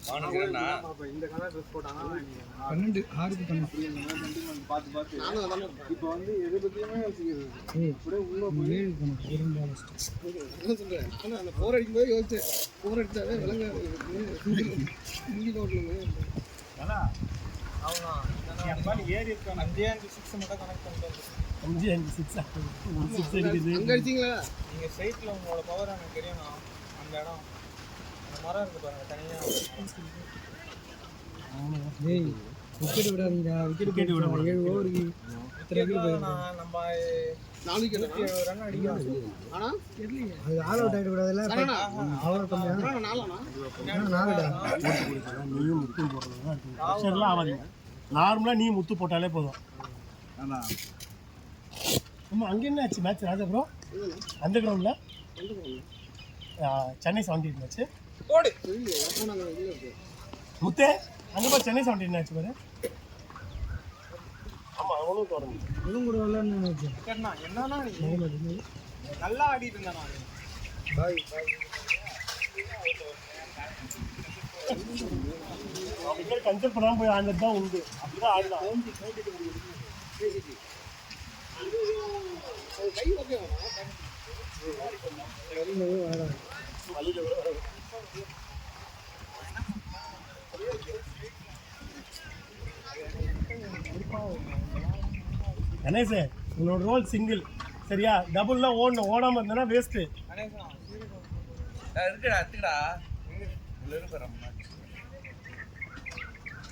வானுங்கன்னா 12 6க்கு 12 இப்போ வந்து எதை பத்தியுமே யோசிக்கிறது இப்படியே உள்ள 7 கணக்கு இருந்தாலும் என்ன சொல்றேன் ஆனா அந்த 4 அடிக்கும்போது யோசிச்சேன் 4 அடிச்சாவே விலங்க இங்கி ஓட்டணுமே ஏறி இருக்கான் 5 6 மட்டும் கனெக்ட் பண்ணிட்டு 5 5 6 அடிக்குது. அங்க அடிச்சீங்களா நீங்க சைட்ல உங்களோட பவர் எனக்கு தெரியணும் அந்த இடம் அந்த மரம் இருக்கு பாருங்க தனியா டேய் விக்கெட் விடாதீங்க விக்கெட் விட 7 ஓவருக்கு இத்தனை விக்கெட் போயிருக்கு. நம்ம 4 விக்கெட் ரன் அடிக்கலாம் ஆனா தெரியல அது ஆல் அவுட் ஆயிட கூடாதுல அவர் கம்மியா 4டா நீயும் முத்து போடுறதுதான் இருக்கு. ப்ரெஷர்லாம் ஆகாதீங்க. நார்மலா நீ முத்து போட்டாலே போதும். ஆமா, அங்க என்ன ஆச்சு மேட்ச் ராஜா ப்ரோ? அந்த கிரவுண்ட்ல சென்னை 78 மேட்ச் போடு தெரியல எப்போ நாங்க இதுல இருக்கு முத்தே அங்க போய் சென்னை 78 மேட்ச் பாரு. ஆமா, அவனும் தொடர்ந்து இவங்க கூட விளையாடணும் மேட்ச். என்னன்னா நீ நல்லா ஆடிட்டு இருந்தா நான் பாய் அவங்க கன்சல்ட் பண்ணாம போய் ஆடுறது தான் உண்டு. அப்படிதான் ஆடலாம். கை ஓகே கணேஷ், உன்னோட ரோல் சிங்கிள் சரியா? டபுள்லாம் ஓடாம இருந்தேன்னா வேஸ்ட்டு. இருக்குடா எடுத்துக்கடா உள்ள இருக்கிற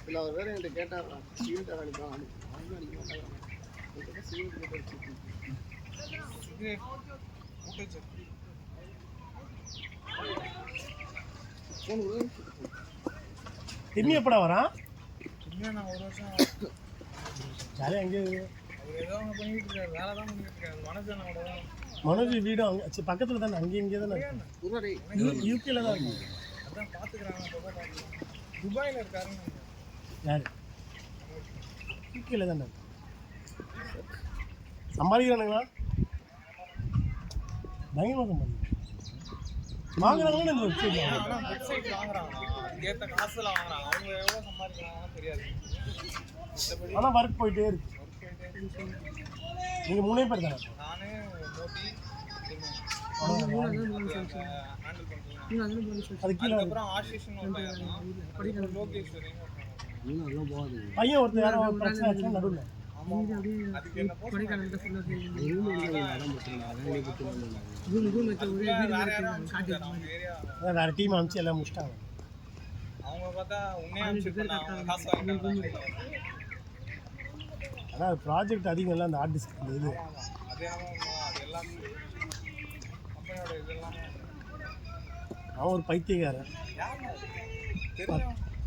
இல்ல அவர் வேற என்கிட்ட கேட்டாரா சீல்ட் அடிப்பான் அடிக்க மாட்டாங்க இன்னும் எப்படா வரான்? நான் ஒரு வருஷம் ஜாலியாக எங்கே அவர் ஏதோ அவங்க பண்ணிட்டு இருக்காரு வேலை தான் பண்ணிட்டு இருக்காரு மனசனோட மனோஜ் வீடும் அங்கே பக்கத்தில் தானே, அங்கேயும் இங்கே தானே யூகேல தான் இருக்கு. அதான் பார்த்துக்கிறாங்க துபாயில் இருக்காருன்னு யார்? யூகேல தானே சம்பாதிக்கிறானுங்களா? பயங்கரமாக சம்பாதிக்கிறாங்க. வாங்குறாங்களா இந்த வெப்சைட்ல? ஆனால் வெப்சைட் வாங்குறாங்க ஏற்ற காசுல வாங்குறாங்க அவங்க எவ்வளோ சம்பாதிக்கிறாங்கன்னு தெரியாது ஆனால் ஒர்க் போயிட்டே இருக்கு. நீங்கள் 3 பேர் தானே? நானு மோடி ஹேண்டில் பண்ணுறேன் அது கீழே அதுக்கப்புறம் ஆஷிஷ்னு லோகேஸ்வரி பையன் ஒருத்தர் யாரோ பிரச்சனை ஆச்சுன்னா நடுவில் அதுக்கு என்ன வேற டீம் அனுப்பிச்சு எல்லாம் முடிச்சிட்டாங்க. அவங்க பார்த்தா உன்னே அனுப்பிச்சு காசு வாங்கிட்டாங்க ஆனால் ப்ராஜெக்ட் அதிகம் இல்லை அந்த ஆர்டிஸ்ட் அந்த இது. அது எல்லாமே கம்பெனியோட இதெல்லாம் அவன் ஒரு பைத்தியக்காரன்.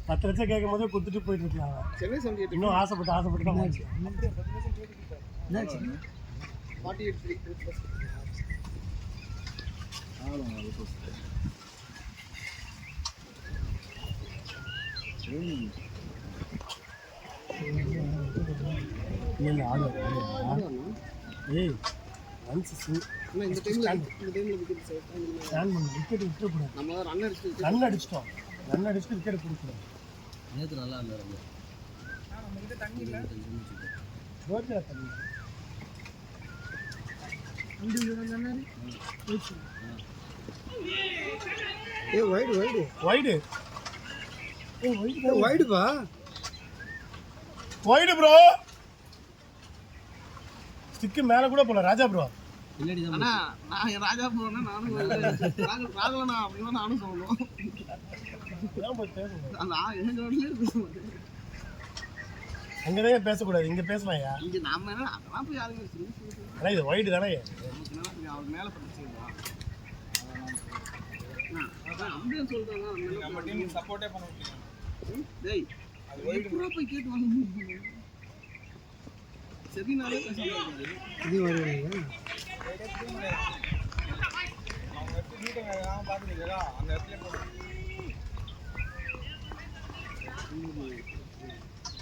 10 லட்சம் கேட்கும் போதே கொடுத்துட்டு போயிட்டு இருக்கலாம். சென்னை 78 இன்னும் ஆசைப்பட்டு தான் வாங்கிச்சு. 48 இல்லை ஆடு ஏய் ஒன்ஸ் இந்த டைம்ல விக்கெட் ஸ்டாண்ட் பண்ண விக்கெட் விட்டுறக்கூடாது. நம்ம ரன் அடிச்சு ரன் அடிச்சிட்டோம். ரன் அடிச்சுட்டு விக்கெட் கொடுக்கூடாது. நேற்று நல்லா இருந்தாரு நம்ம கிட்ட தண்ணி இல்ல ரோஜா தண்ணி வைடு வைடுப்பா வைடு ப்ரோ. ஸ்டிக்கு மேலே கூட போல ராஜா ப்ரோ. இல்லடி அண்ணா நான் ராஜா போனா நானும் ராகவனா அப்படினா நானும் சொல்லணும் இதான் போய் பேசணும். நான் எங்க ரோட்லயே இருக்கேன் அங்கதான் பேசக்கூடாது, இங்க பேசலாம்யா. இங்க நாம என்ன அதெல்லாம் போய் யாருங்க ஆனால் இது வைடு தானே. அவர் மேல படிச்சிருக்கா அப்படியே சொல்றாங்க நம்ம டீம் சப்போர்ட்டே பண்ண முடியும் டேய் அது வைடு ப்ரோ போய் கேட்டு வாங்க செதினாலே பேசாம இருக்காரு. இது வருவீங்க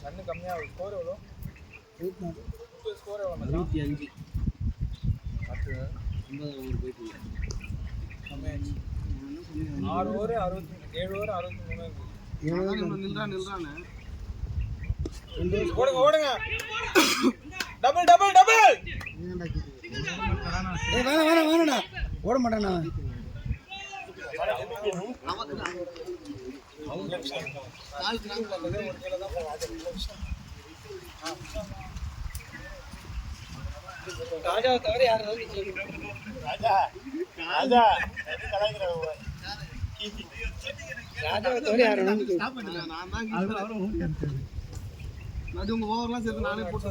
கண்ணு கம்மியாக ஸ்கோர் எவ்வளோ? 65 50 ஓவர் போயிட்டு 6 ஓவர் 67 ஓவர் 63 நில்றானே. ஓடுங்க டபுள் டபுள் டபுள். வேணாண்ணா ஓட மாட்டேண்ணா. ராஜாவை தவிர யாரும் ராஜா ராஜா எது கலாய்க்கிறவங்க ராஜாவை தவிர யாரும் நான் தான் அது உங்க ஓவர்லாம் சேர்த்து நானே போட்டு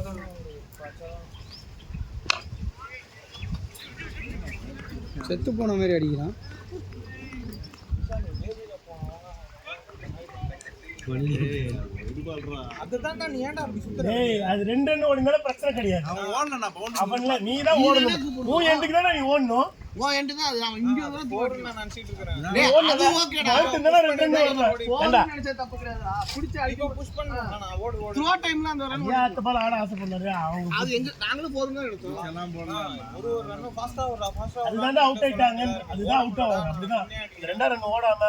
செத்து போன மாதிரி அடிக்கிறான். அதுதான் நீ ஏன்டா அப்படி சுத்துற? டேய் அது 2 ரன் ஓடினாலும் பிரச்சனை கிடையாது. அவன்ல நீ தான் ஓடணும். உன் எண்டுக்கு தானே நீ ஓடணும். ஓ என்டு தான் அது அவன் இங்க தான் போறேன்னு நான் நினைச்சிட்டு இருக்கேன். நீ ஓடணும். அவுட் தானே 2 ரன் ஓடணும். ஏண்டா நினைச்சா தப்பு கிடையாதுடா. புடிச்சு அடிக்க புஷ் பண்ணா நான் ஓடு த்ரோ டைம்ல அந்த ரன் ஐயா அத்த பால் ஆட ஆசைப்பட்டாரு அவங்க. அது எங்க நாங்களும் போறோம்னு நினைச்சோம். எல்லாம் போறோம். ஒரு ரன் ஃபாஸ்டா ஃபாஸ்டா அதுதான் அவுட் ஆயிட்டாங்க. அதுதான் அவுட் ஆகும். அப்படிதான் 2 ரன் ஓடாம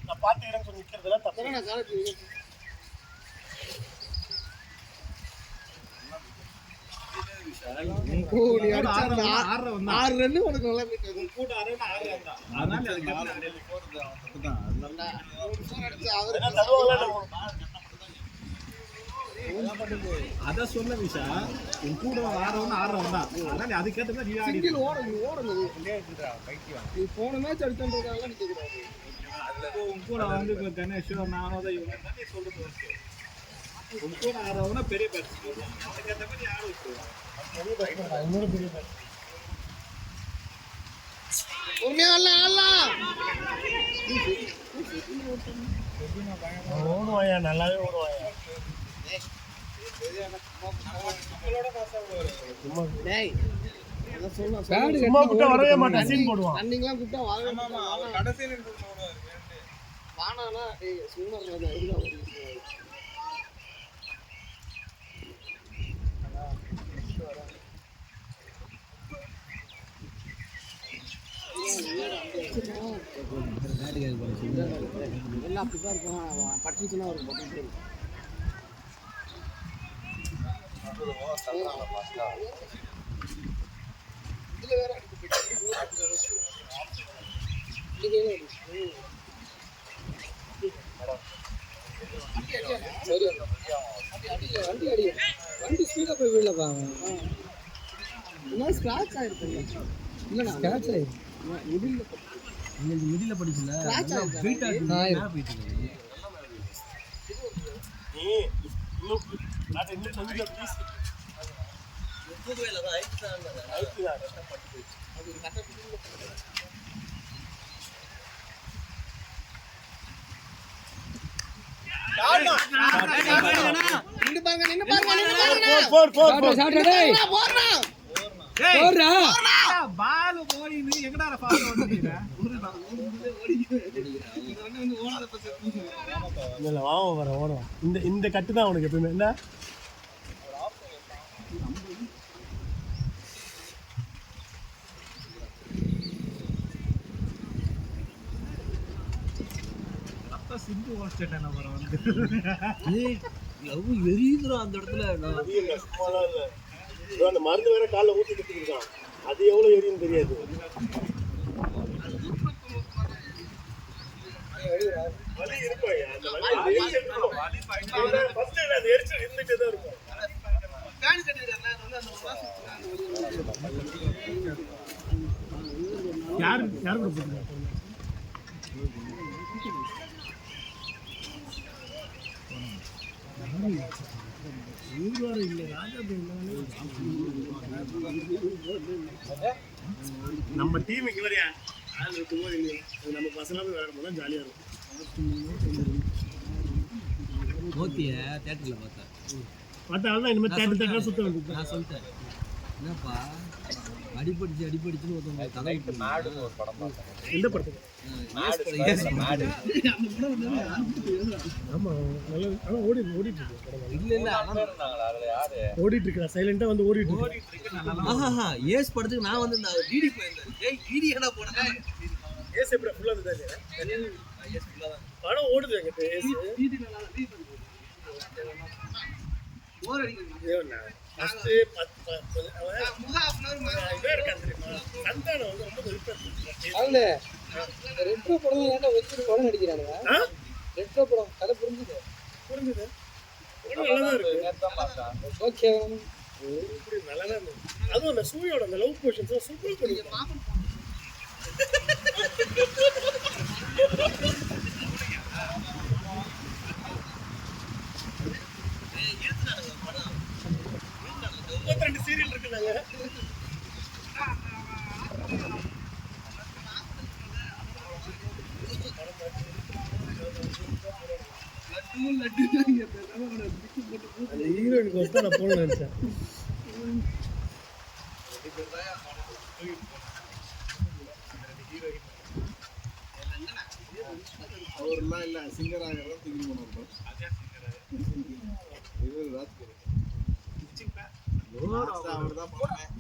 நான் பாத்துக்கிறேன்னு சொல்லி நிக்கிறதுல தப்பு. நான் காலேஜ் ஓடி அடிச்சா 6 ரன் உனக்கு நல்லா போயிட்டு கூட 6 ரன் 6 ரன் தான். அதனால அதுக்கு அடியில போறது தப்பு தான். நல்லா அடிச்சு அவர் அத சொல்ல விஷா உன் கூட ஆறவன் தான். அதனால அதுக்கேற்ற மாதிரி நீ ஆடி சிங்கிள் ஓடணும். நீ போன மேட்ச் அடிச்சன்றதால நிக்க கூடாது. உன் கூட வந்து இப்போ கணேஷ் நானோ தான் இவங்க தானே சொல்றது ஓகே. உன் கூட ஆறவனா பெரிய பேட்ஸ்மேன் அதுக்கேற்ற மாதிரி ஆட வச்சுருவாங்க. இன்னொரு பெரிய பேட். உண்மையா ஓடுவாயா நல்லாவே ஓடுவாயா. டேய் அத சொல்ல சும்மா கூட்ட வரவே மாட்டான். சீன் போடுவான். ரன்னிங்லாம் கூட்டா வரவே மாட்டான். கடைசில நின்னு ஓடுவாரு. வானானா டேய் சூப்பர் ராஜா இதுல எல்லாம் அப்படிதான் இருக்கும். பட்டுச்சுன்னா ஒரு பட்டு இதுல வேற வண்டி ஸ்பீடா போய் வீழ பாங்க. ஸ்கிராட்ச் ஆயிருக்கும். இல்ல ஸ்கிராட்ச் ஆயிருக்கு. மிடில் படிக்கல வெயிட் ஆகி போயிட்டு நீ இன்னும் அது இன்னும் கொஞ்சம் ப்ளீஸ் புதுவேல தான் ஐட்தான் அவுட்தான். அது கரெக்டா நின்னு பாருங்க. ஷாட் டேய் போறா. பால் போயின்னு எங்கடா ஃபாஸ்ட் ஓடுறீங்க? இல்ல வாங்க வர ஓடுவான். இந்த கட்டு தான் உனக்கு எப்பவுமே என்ன அப்ப சிந்து ஓஸ்டேட் என்ன வர வந்து லவ் எரியுதுடா அந்த இடத்துல. அந்த மருந்து வேற காலில் ஊற்றிட்டு இருக்கான். அது எவ்வளோ எரியும் தெரியாது. வலி இருக்கும். அந்த வலி ஃபர்ஸ்ட் அது எரிச்சல் இருந்துட்டே தான் இருக்கும். யாரு கூட போட்டுருக்காங்க? நம்ம டீமுக்கு வரையா ஆள் இருக்கும்போது இல்லையா நம்ம பசங்க விளையாடும் ஜாலியாக இருக்கும். மோத்திய தேட்டரில் பார்த்தேன். பார்த்தாலும் இனிமேல் தேட்டர் சுத்த வேண்டியது. நான் சொல்லிட்டேன் என்னப்பா அடிப்படிச்சுன்னு ஒருத்தவங்க கதை எந்த படத்துக்கு? ஆமா நல்லா ஆனால் ஓடிட்டு இருக்கு படம். ஓடிட்டு இருக்கா சைலண்டா வந்து ஓடிட்டு இருக்கு. ஏஸ் படத்துக்கு நான் வந்து டிடி போயிருந்தேன். டிடி என்ன போனேன் ஏஸ் எப்படி ஃபுல்லா இருந்தா படம் ஓடுது எங்கிட்ட ஏஸ் போர் அடிக்குது. சந்தானம் வந்து ரொம்ப அவங்களே ரெட்ரோ படம் ஏன்டா வச்சு படம் நடிக்கிறானுங்க? ரெட்ரோ படம் கதை புரிஞ்சுது நல்லாதான் இருக்கு. ஓகே நல்லாதான் இருக்கு. அதுவும் அந்த சூரியோட அந்த லவ் போர்ஷன்ஸ் சூப்பரா பண்ணிருக்காங்க. சீரியல் இருக்குனாங்க. அந்த ஹீரோயினுக்கு வந்து நான் போன நினைச்சேன். அவர்லாம் இல்ல சிங்கர் ஆகிறதா தூக்கி போனோம். இவர் ராஜ்குமார் அவர் தான் போனேன்.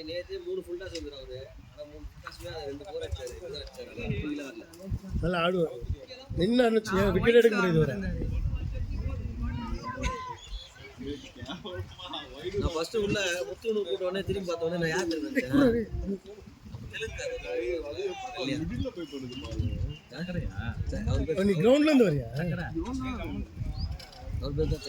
நேற்று 3 ஃபுல் டாஸ் வந்துடுறாரு. ஆனால் 3 ஃபுல் டாஸ்மே 2 போர் அடிச்சாரு. நல்லா ஆடுவார். நின்று விக்கெட் எடுக்க முடியுது வர. நான் ஃபர்ஸ்ட் உள்ள முத்துணு போட்ட உடனே திரும்பி பார்த்த உடனே நான் யார் தெரிஞ்சேன் நீ கிரவுண்ட்ல இருந்து வரியா? அவர் பேர் தான்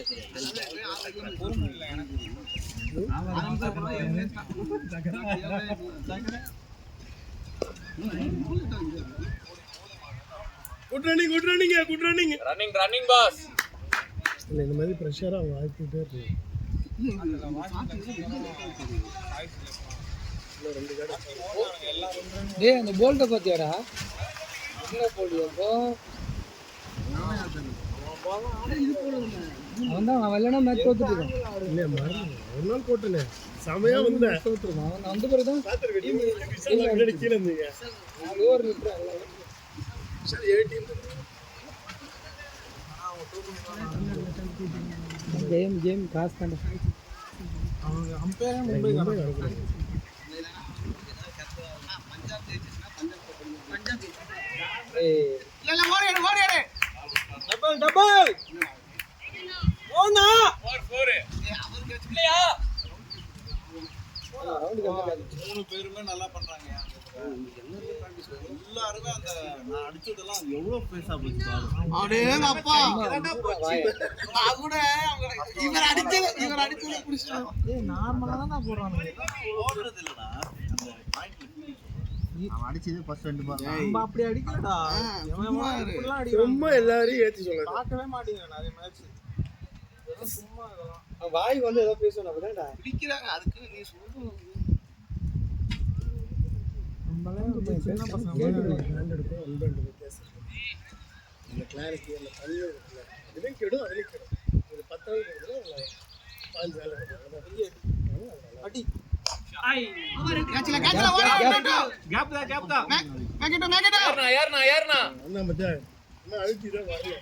குட் ரன்னிங் பாஸ். இல்லை இந்த மாதிரி ப்ரெஷராக அவங்க ஆக்கிட்டே இருக்கு. டேய் அந்த போல்ட்டை பார்த்தியாடா? என்ன போல்டு அவன் தான் வரலன்னா மேட்ச் தோத்துட்டு இருக்கான். இல்லையா மறந்து ஒரு நாள் போட்டுனே செமையா வந்தேன். தோத்துருக்கான் அவன் அந்த பிறகு தான் கீழே இருந்தீங்க. ஓவர் நிற்கிறான். கேம் காசு தாண்டா. அவங்க அம்பையரே மும்பை மூணு பேருமே நல்லா பண்றாங்க. எல்லாருமே அந்த நான் அடிச்சதெல்லாம் எவ்வளவு பேசா போச்சு. ஓடுறது இல்லடா அந்த அடிச்சது ஃபர்ஸ்ட் 2 பால். நம்ம அப்படி அடிக்கலடா. சும்மா எல்லாரையும் ஏற்றி சொல்லுங்க. பார்க்கவே மாட்டீங்க நிறைய மேட்ச். சும்மா இதெல்லாம் வாய் வந்து ஏதோ பேசணும் அப்படின்னா பிடிக்கிறாங்க. அதுக்கு நீ சொல்லணும். சின்ன பசங்க இந்த கிளாரிட்டி அந்த கல்வி இருக்குல்ல இதுலையும் கெடும் அதுலேயும் கெடும். இது 10 பாஞ்சு வேலை அடி யாருண்ணா இன்னும் அழுத்திதான் வரல.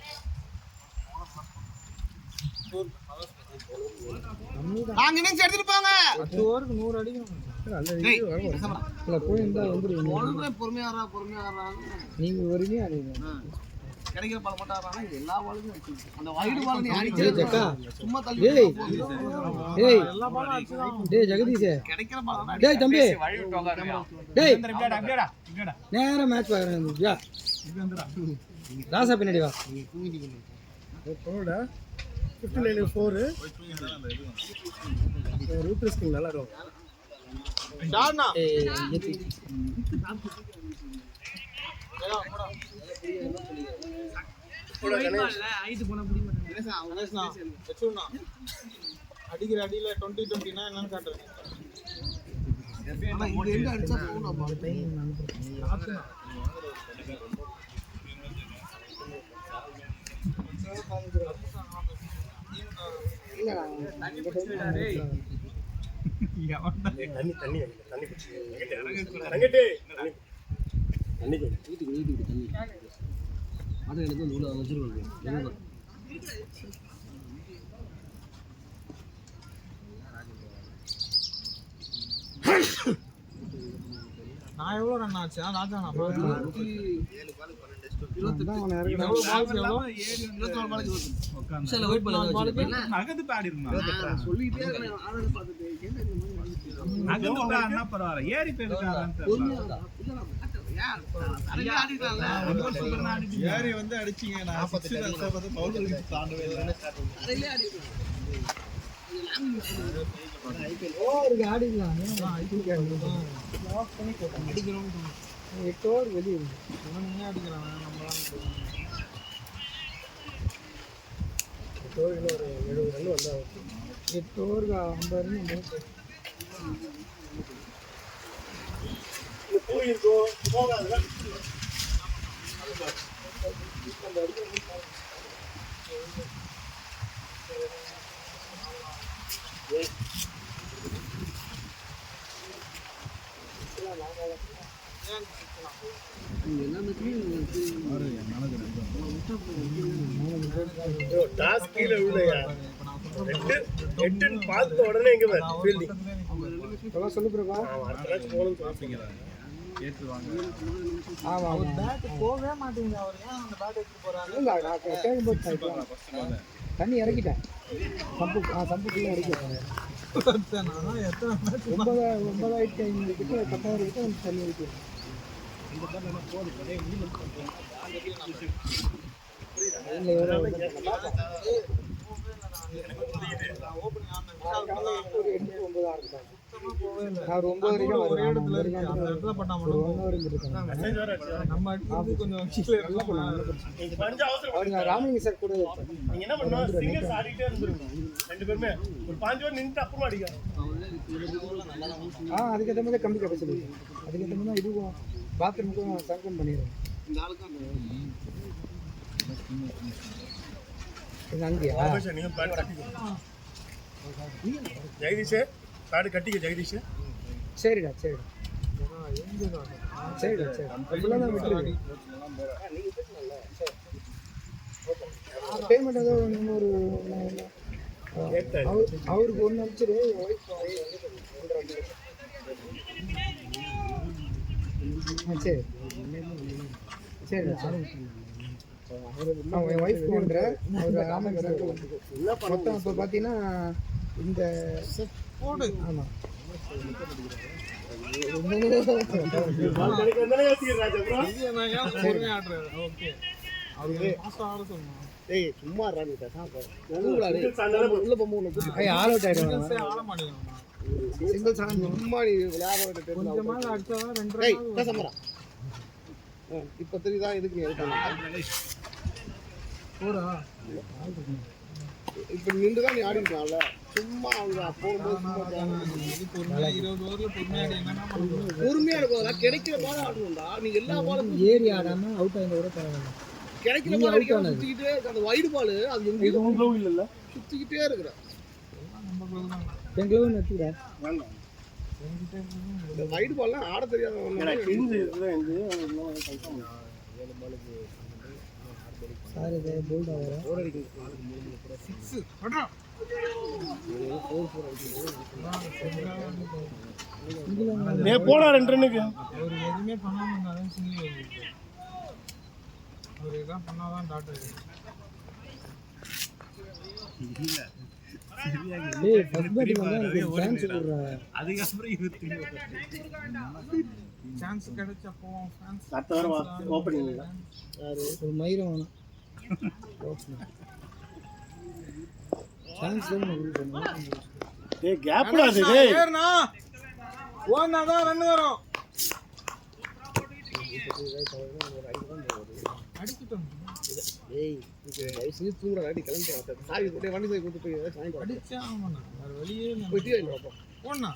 நாங்க இன்னும் எடுத்துட்டு போங்க. 10 ஓவருக்கு 100 அடிக்கணும். இல்ல போயிருந்தா வந்துருவீங்க. பொறுமையா வர்றா. நீங்க ஒருமே அடிங்க. கிடைக்கிற பால் மட்டும் ஆடுறானா இது எல்லா பாலுமே அந்த வைடு பால் நீ அடிச்சா சும்மா தள்ளி. ஏய் எல்லா பாலும் அடிச்சா. டேய் ஜெகதீஷ் கிடைக்கிற பால் தான். டேய் தம்பி வழி விட்டு வாங்க. டேய் நேரா மேட்ச் பார்க்கறேன். யா ராசா பின்னாடி வா. போடா 59-4 ரூட் ஸ்கிங் நல்லா இருக்கும். ஷார்னா ஏய் அடிக்கிற அடியில 20-20 என்னன்னு காட்டுறேன். ஆனா இங்க எங்க அடிச்சா போகணும் தண்ணி தண்ணி தண்ணி குடிச்சு அது எடுத்து வந்து உள்ள வச்சிருக்கோம். நான் எவ்வளோ ரன் ஆச்சு ராஜா நான் 7 பால் 12 நகது பாடி இருந்தான் சொல்லிட்டே இருக்கேன் ஆர்டர் பார்த்துட்டு என்ன இந்த மாதிரி நகது என்ன பரவாயில்ல ஏறி ஏறி வந்து அடிச்சீங்க நான் 6 ரன்ஸ் வந்து பவுண்டரி தாண்டவே இல்லை ஓவருக்கு ஆடிக்கலாம் அடிக்கணும் 8 ஓவர் வெளியே இருக்கு அடிக்கிறான் நம்மளாம் 8 ஓவரில் ஒரு 70 ரன் வந்தால் 8 ஓவருக்கு 50 ரன் போயிருக்கோம் போகாதுல டாஸ் கீழே விழுலையா 8 பார்த்த உடனே எங்க ஃபீல்டிங் சொல்லு பிரபா அடுத்த மேட்ச் போகணும்னு ஆமா பேட் போகவே மாட்டேங்குது அவர் ஏன் அந்த பேட் எடுத்து போறாரு இல்ல நான் கேட்கும்போது தண்ணி இறக்கிட்டேன் சம்புக்குள்ள இறக்கிட்டேன் எத்தனை 9,500 கிட்ட 10,000 கிட்ட தண்ணி இறக்கிட்டேன் ராமலிங்க சார் கூட நீங்க என்ன பண்ணுவோம் சிங்கிள்ஸ் ஆடிட்டே இருந்துருங்க 2 பேருமே ஒரு 5 ஓவர் நின்று அப்புறமா அடிக்கலாம் அதுக்கேற்ற மாதிரி கம்மி கெப்பாசிட்டி அதுக்கேற்ற மாதிரி இதுவும் பாத்ரூமுக்கும் சங்கம் பண்ணிடுறேன் இந்த ஆளுக்கு அங்கேயா நீங்க பேட் கட்டிக்கோ ஜெகதீஷ் பேட் கட்டிக்க ஜெகதீஷ் சரிடா சரிடா பேமெண்ட் ஏதாவது ஒரு அவருக்கு ஒன்று அனுப்பிச்சிரு சரி என் ஒய்ஃப் பண்ணுற அவர் ராமகிருஷ்ணன் மொத்தம் இப்போ பார்த்தீங்கன்னா இந்த ஆமாம் சும்மா உள்ள போகும்போது ஆல் அவுட் ஆயிடுவாங்க சிங்கிள்ஸ் சும்மா விளையாட இப்ப தெரியுதா எதுக்கு நீ எடுத்தாங்க இப்ப நின்றுதான் நீ ஆடி இருக்கலாம்ல சும்மா அவங்க போகும்போது பொறுமையா இருக்கும் கிடைக்கிற பால் ஆடணும்டா நீங்க எல்லா பாலும் ஏறி ஆடாம அவுட் ஆயிருந்த கூட பரவாயில்ல கிடைக்கிற பால் அடிக்காம சுத்திக்கிட்டே இருக்கு அந்த வைடு பால் அது எங்கேயும் இல்ல சுத்திக்கிட்டே இருக்கிற பெங்களூர் நச்சுடா இந்த வைடு பால்லாம் ஆட சார் இது போல்ட் ஆகுற போடா 2 ரன்னுக்கு அவர் எதுவுமே பண்ணாம இருந்தாலும் சிங்கிள் அவர் எதாவது பண்ணாதான் டாட் ஆயிடும் சான்ஸ் கிடைச்சா போவோம் ஒரு மயிரம் வேணும் சான்ஸ் ஓனாதான் ரன் வரும் அடிக்கிட்டோம் கிளம்பி வண்டி போய் கொடுத்து போய் அடிச்சா ஆமாண்ணா வேற வழியே போயிட்டே போண்ணா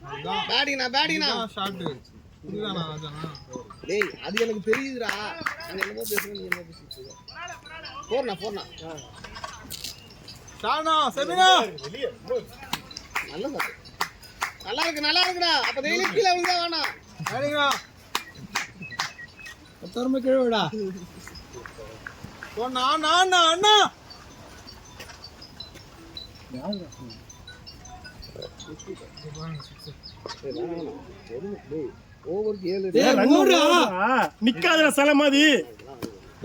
பேட்டிங்னா ஷாட் புரியுதானா ராஜானா டேய் அது எனக்கு தெரியுதுடா நான் என்னமோ பேசுறேன் நீ என்ன பேசிட்டு இருக்க போறனா ஷானா செமினா வெளியே நல்லா இருக்குடா அப்ப டெய்லி கீழ விழுந்தா வேணாம் சரிங்கடா பத்தரமே கிழவிடா போனா அண்ணா ஓவருக்கு 7 நிக்காத சில மாதிரி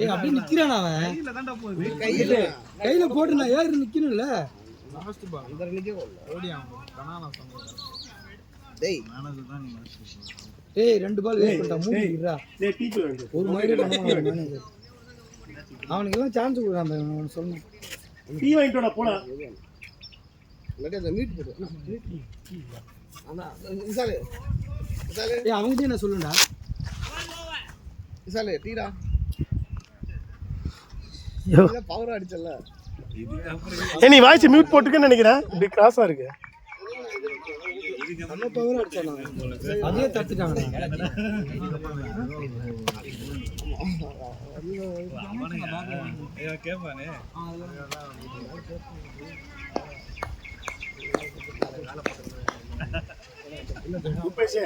ஏய் அப்படியே நிக்கிறானா அவன் கையில தான்டா போகுது. கையில போட்டு நான் ஏறி நிக்கணும்ல லாஸ்ட் பால் அந்த ரெண்டுக்கே ஓடியா கனானா சொன்னது. டேய் மேனேஜர் தான் நீ லாஸ்ட். ஏய் 2 பால் வேஸ்ட் பண்ணிட்டா மூடிடுறா டேய் டீ வந்து ஒரு மாதிரி பண்ண மேனேஜர் அவனுக்கு எல்லாம் சான்ஸ் கொடுறான் அவன் சொன்னான் டீ வாங்கிட்டோட போடா லட்டே அந்த மீட் போடு அண்ணா விசாலே ஏய் அவங்கிட்ட என்ன சொல்லுடா விசாலே டீடா பவர் அடிச்சல நீ வாய்ஸ் மியூட் போட்டுக்கன்னு நினைக்கிறேன் இப்படி கிராஸா இருக்கு நம்ம பவர் அடிச்சானா அதே தட்டுட்டாங்க ஐயா கேப்பானே. உப்பேஷே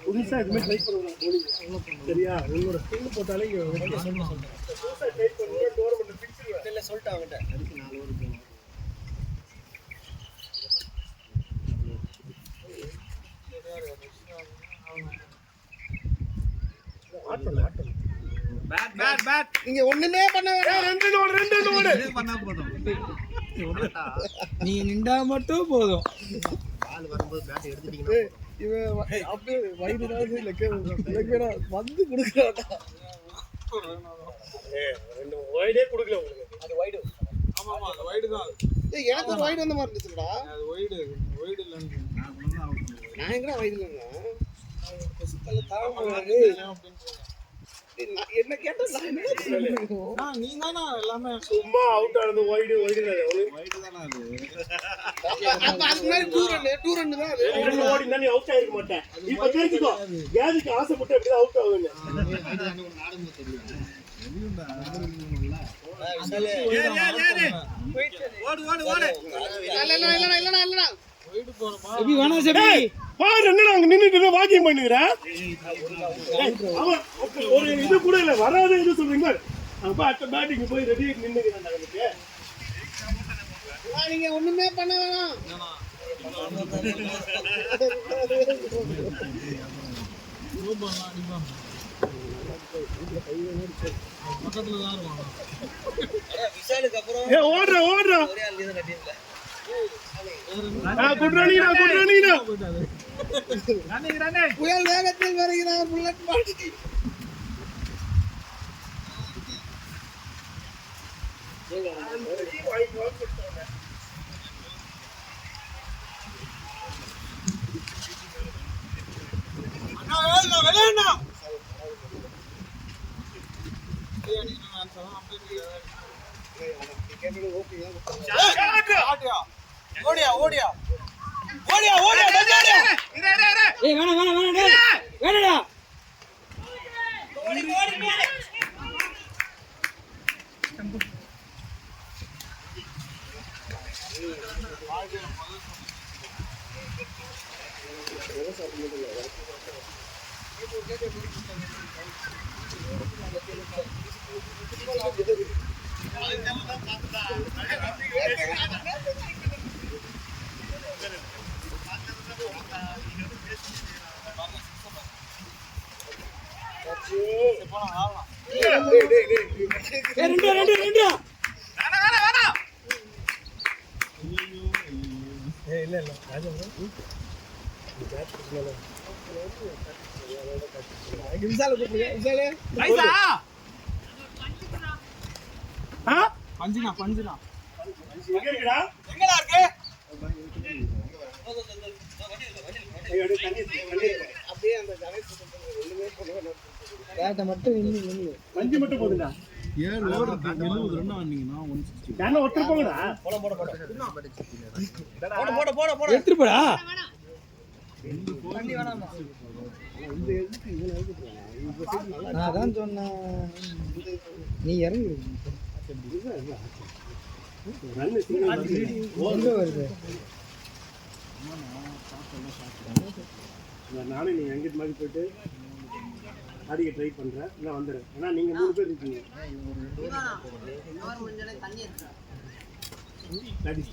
புதுசா இதுமே ட்ரை பண்ணுவோம் சரியா உங்களோட ஸ்கில் போட்டாலே இங்க புதுசா ட்ரை பண்ணுங்க டோர்மெண்ட் பிடிச்சிருவேன் இல்ல சொல்லிட்டு அவங்கிட்ட பேட் நீங்க ஒண்ணுமே பண்ண வேண்டாம் ரெண்டு நோடு இது பண்ணா போதும். நீ நின்றா மட்டும் போதும் இவன் அப்படியே வயிறுதான் இல்ல வந்து கொடுக்கறாடா ரெண்டு வைடே கொடுக்கல உங்களுக்கு அது வைடு ஆமா அது வைடு தான். ஏய் எனக்கு ஒரு வைடு வந்த மாதிரி இருந்துச்சுடா அது வைடு இல்லன்னு நான் சொன்னா அவுட். நான் எங்கடா வைடு இல்லங்க என்ன கேட்டா நான் என்ன சொல்லுவேன் நீ தானா எல்லாமே சும்மா அவுட் ஆனது வைடு வைடு தானா அது. அப்ப அது மாதிரி டூ ரன் தான் அது ரெண்டு ஓடி நீ அவுட் ஆயிருக்க மாட்டேன் இப்ப தெரிஞ்சுக்கோ கேதுக்கு ஆசைப்பட்டு எப்படி அவுட் ஆகுன்னு இல்லடா எப்படி வேணா சரி பாரு என்னடா அங்க நின்னுட்டு வாக்கிங் பண்ணுகிற அவன் ஒரு இது கூட இல்ல வராத இது சொல்றீங்க அப்ப அடுத்த பேட்டிங் போய் ரெடி நின்னுகிறான் அவனுக்கு நீங்க ஒண்ணுமே பண்ண வேணாம் பக்கத்துல தான் இருவாங்க. விசாலுக்கு அப்புறம் ஏ ஓடுற ஒரே ஆள் தான் கட்டிடல குட் ரன்னிங்டா புயல் வேகத்தில் வருகிறார் புல்லட் பாடி ஏய் வேணா டேய் வேணாடா ரெண்டு பஞ்சுனா எங்க இருக்குடா எங்கடா இருக்கு அப்படியே அந்த கணேஷ் ஒண்ணுமே பண்ண வேணாம் பேட்டை மட்டும் நின்னு பஞ்சு மட்டும் போதுடா 7 ஓவர் 70 ரன் ஆனீங்கன்னா 160. யாரோ ஒருத்தர் போங்கடா போட எடுத்துட்டு போடா வண்டி வேணாமா நான் அதான் சொன்னேன் நீ இறங்கி எங்க வருது நானும் நீங்கள் எங்கிட்ட மாதிரி போயிட்டு அடிக்க ட்ரை பண்ணுறேன் இல்லை வந்துடுறேன் ஏன்னா நீங்கள் 3 பேர் இருக்கீங்க லேடிஸ்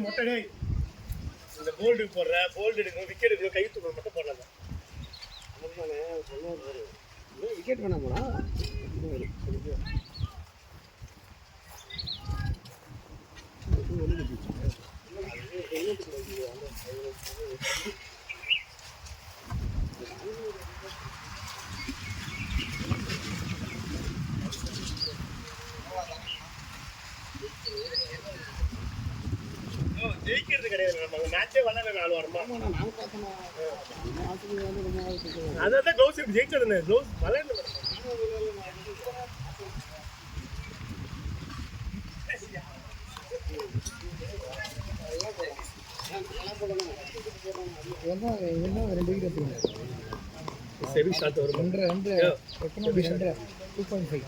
மொட்டை டேய் இந்த போல்டு போடுற போல்டு எடுக்கணும் விக்கெட் எடுக்கணும் கை தூக்கணும் மட்டும் போடலாம் விக்கெட் வேணாமாடா ஜெயிக்கிறது கிடையாது நம்ம மேட்சே விளாட 4 வாரமா அதான் க்ளவுஸ் எப்படி ஜெயிச்சதுன்னு க்ளவுஸ் விளையாடு என்ன 2 விக்கெட் செவி ஷாட் வரும் 2 எக்கனாமி 2.5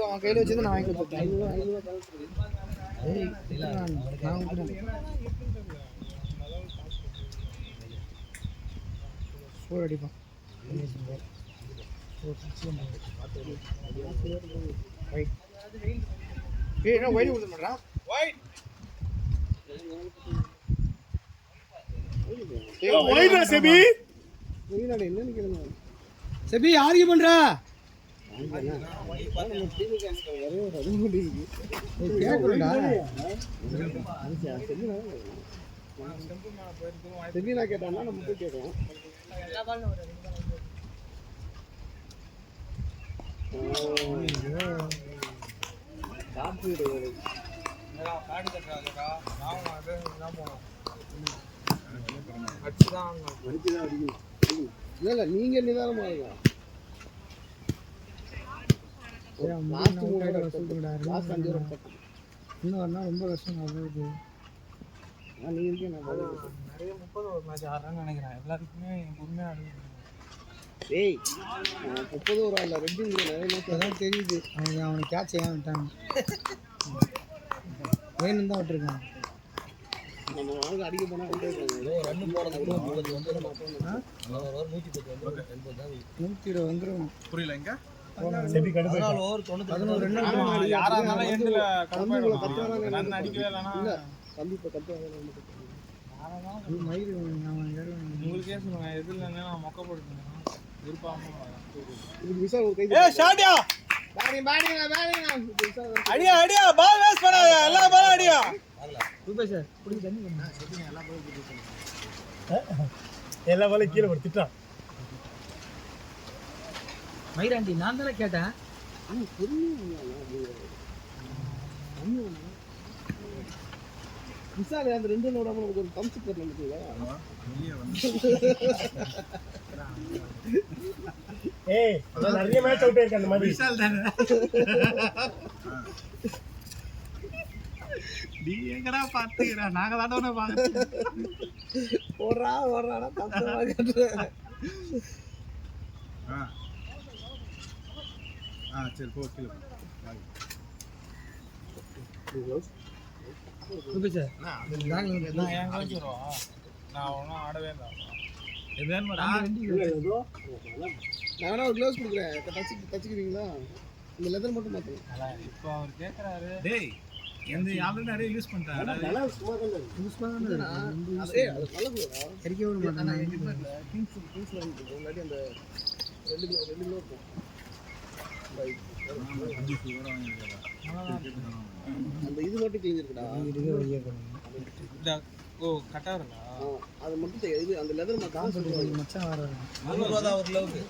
அவன் கையில் வச்சு நான் வாங்கி கொடுத்தேன் ஸ்கோர் அடிப்பான் என்ன ஒயிட் கொடுத்த மாட்டான் ஒயிட் செபி என்னன்னு கேளுங்க செபி ஆர்கியூ பண்ற செபினா கேட்டான்னா நம்ம போய் கேட்கலாம் இல்ல நீங்க நிதானமா இருக்கலாம் இன்னும் ரொம்ப கஷ்டம் அவ்வளவு நீங்க இருக்கேன் நிறைய 30 ஒரு மேட்ச் ஆடுறான்னு நினைக்கிறேன் எல்லாருக்குமே பொறுமையா ஆடுது டேய் 30 ஒரு ஆடல ரெண்டு நிறைய மேட்ச் அதான் தெரியுது அவனுக்கு கேட்ச் ஏன் விட்டாங்க வேணும் தான் விட்டுருக்கான் நம்ம வாழ்க்கை அடிக்க போனா ரன் போறது வந்து 110 வந்துடும் புரியல எங்க செபி கடுப்பு 11 ரன் யாரா இருந்தாலும் எண்ட்ல கடுப்பாயிடும் ரன் அடிக்கவே இல்லனா தம்பி இப்ப கட்டு மயிர் உங்களுக்கே சொல்லுங்க எதுல நான் மொக்க போடுறேன் விருப்பாம இது விசா ஒரு கை ஏய் ஷாட்டியா அடியா அடியா பால் வேஸ்ட் பண்ணாத எல்லா பாலும் அடியா ரூபே சார் புடி தண்ணி பண்ணா செட்டிங்க எல்லா பாலும் போட்டு எல்லா பாலும் கீழ போட்டு திட்டான் மயிராண்டி நான் தானே கேட்டேன் விசால அந்த 2 ரன் ஓடாம நமக்கு ஒரு தம்ஸ் அப் பண்ணிட்டீங்களா ஏய் நான் நிறைய மேட்ச் அவுட் ஆயிருக்கு அந்த மாதிரி விசால் தானே நீ எங்கடா பாத்துக்கடா நாங்க தானே பாத்து ஓடுறாடா தம்ஸ் அப் கேட்ற சரி போ கீழ ரூபே சார் நான் ஏன் கோச்சுறோம் நான் ஒன்றும் ஆடவே இல்லை நான் ஒரு க்ளவுஸ் கொடுக்குறேன் தச்சுக்கிறீங்களா இந்த லெதர் மட்டும் மாற்றுங்க இப்போ அவர் கேட்குறாரு டேய் எந்த ஆல்ரெடி நிறைய யூஸ் பண்ணிட்டாங்க. நல்லா சும்மா தான் இருக்கு. புதுசுமா தானே இருக்கு. அது நல்ல கூட கிடைக்க விட மாட்டாங்க. கிங்ஸ்ல இருந்து முன்னாடி அந்த 2 கிலோ இருக்கும். அந்த இது மட்டும் கிழிஞ்சிருக்குடா. இதுவே வைய போறோம். ஓ கட்டா இருக்கா? அது மட்டும் இது அந்த லெதர் மட்டும் காம்பெட் மச்சான் வர 300 ரூபா தான் ஒரு கிலோவுக்கு.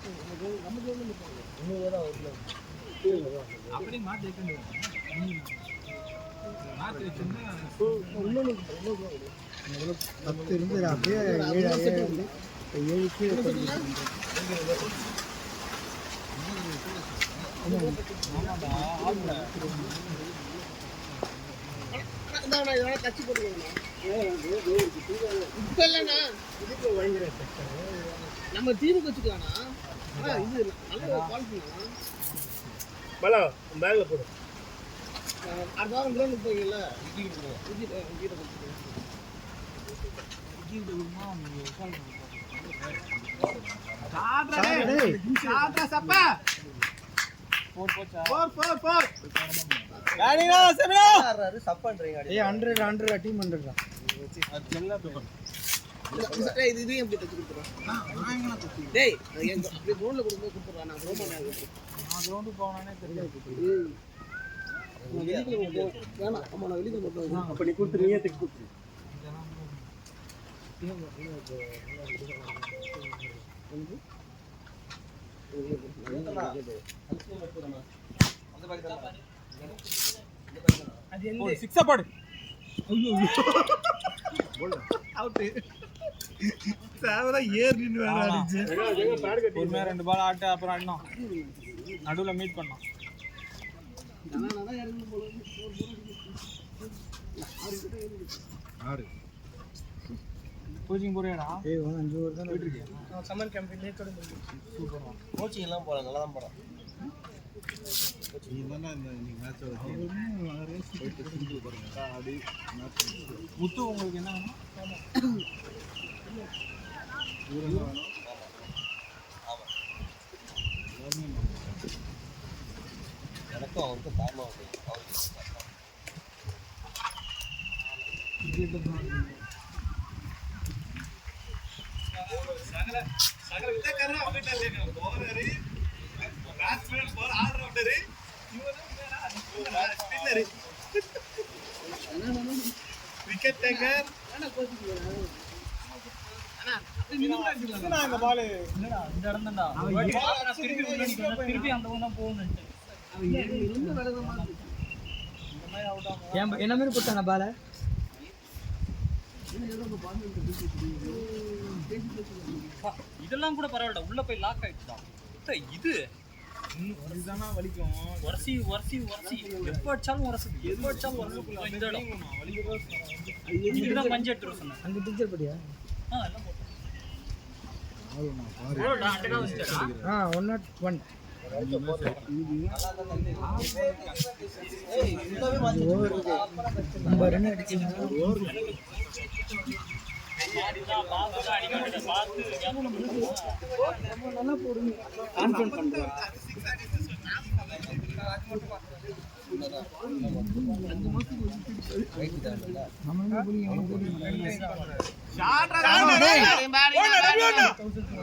அப்படி மாத்தி வைக்கணும். மாத்தி வச்சிருந்தா இன்னொன்னு 10 இருந்து அப்படியே 7 வந்து 7க்கு கட்சி போட்டுக்கோங்கண்ணா. இப்ப இல்லைண்ணா இதுக்கு பயங்கர நம்ம தீவுக்கு வச்சுக்கலாம்ண்ணா. இது நல்ல குவாலிட்டிண்ணா. பலா பேக்ல போடு. அடுத்த வாரம் லோன் போவீங்கல்ல சப்பான்றீங்க. ஏய் 100 டீம் 100 இது இதையும் எப்படி தச்சு கொடுத்துருவோம். டேய் அப்படியே ரோட்ல கொடுக்கும்போது கொடுத்துருவா. நான் ரோமா நான் ரோண்டு போனானே தெரியல. வேணாம். ஆமா நான் வெளியே மட்டும் அப்ப நீ கொடுத்து நீயே தைச்சு கொடுத்துரு. அது என்ன சிக்ஸ் பாடு. ஐயோ அவுட். சாவரா ஏர் நின்னு வேற அடிச்சு. பொறுமையா 2 பால் ஆட்டு அப்புறம் ஆடணும். நடுவுல மீட் பண்ணோம். கோச்சிங் போறியாடா? ஏய் 5 ஓவர் தான் போயிட்டு இருக்கு. சம்மர் கேம்ப்லயே தொடர்ந்து சூப்பரா. கோச்சிங் எல்லாம் போறாங்க, நல்லா தான் போறாங்க. நீங்க தான இந்த மேட்ச் போயிட்டு சிங்கிள் பாருங்க. ஆடி மேட்ச் முத்து உங்களுக்கு என்ன வேணும்? எனக்கும் அவருக்கும் டைம் ஆகுது. சகல விதக்காரரா வந்துட்டாரு. போறாரு. பேட்ஸ்மேன் போற ஆல்ரவுண்டர். இவரு ஸ்பின்னர். Wicket taker. அங்க பால் என்னடா இந்த இடம் தான்டா. திருப்பி உள்ள நிக்கணும். திருப்பி அந்த ஊர் தான் போகணும். என்ன மாதிரி போட்டாங்க பால? இதெல்லாம் கூட பரவாயில்ல. உள்ள போய் லாக் ஆயிடுச்சுடா. இது இதுதானா வலிக்கும். உரசி எப்ப அடிச்சாலும் உரசுது. எப்ப அடிச்சாலும் உரசுக்குள்ள இந்த இடம் இதுதான் பஞ்சு எடுத்துட்டு சொன்னேன். அங்க டீச்சர் படியா? எல்லாம் போட்டோம். அட்டகா வச்சுட்டா 101 நம்ம ரன் அடிச்சீங்க. நல்லா போடுங்க. கான்ஃபிடன்ஸ் பண்றேன். நம்ம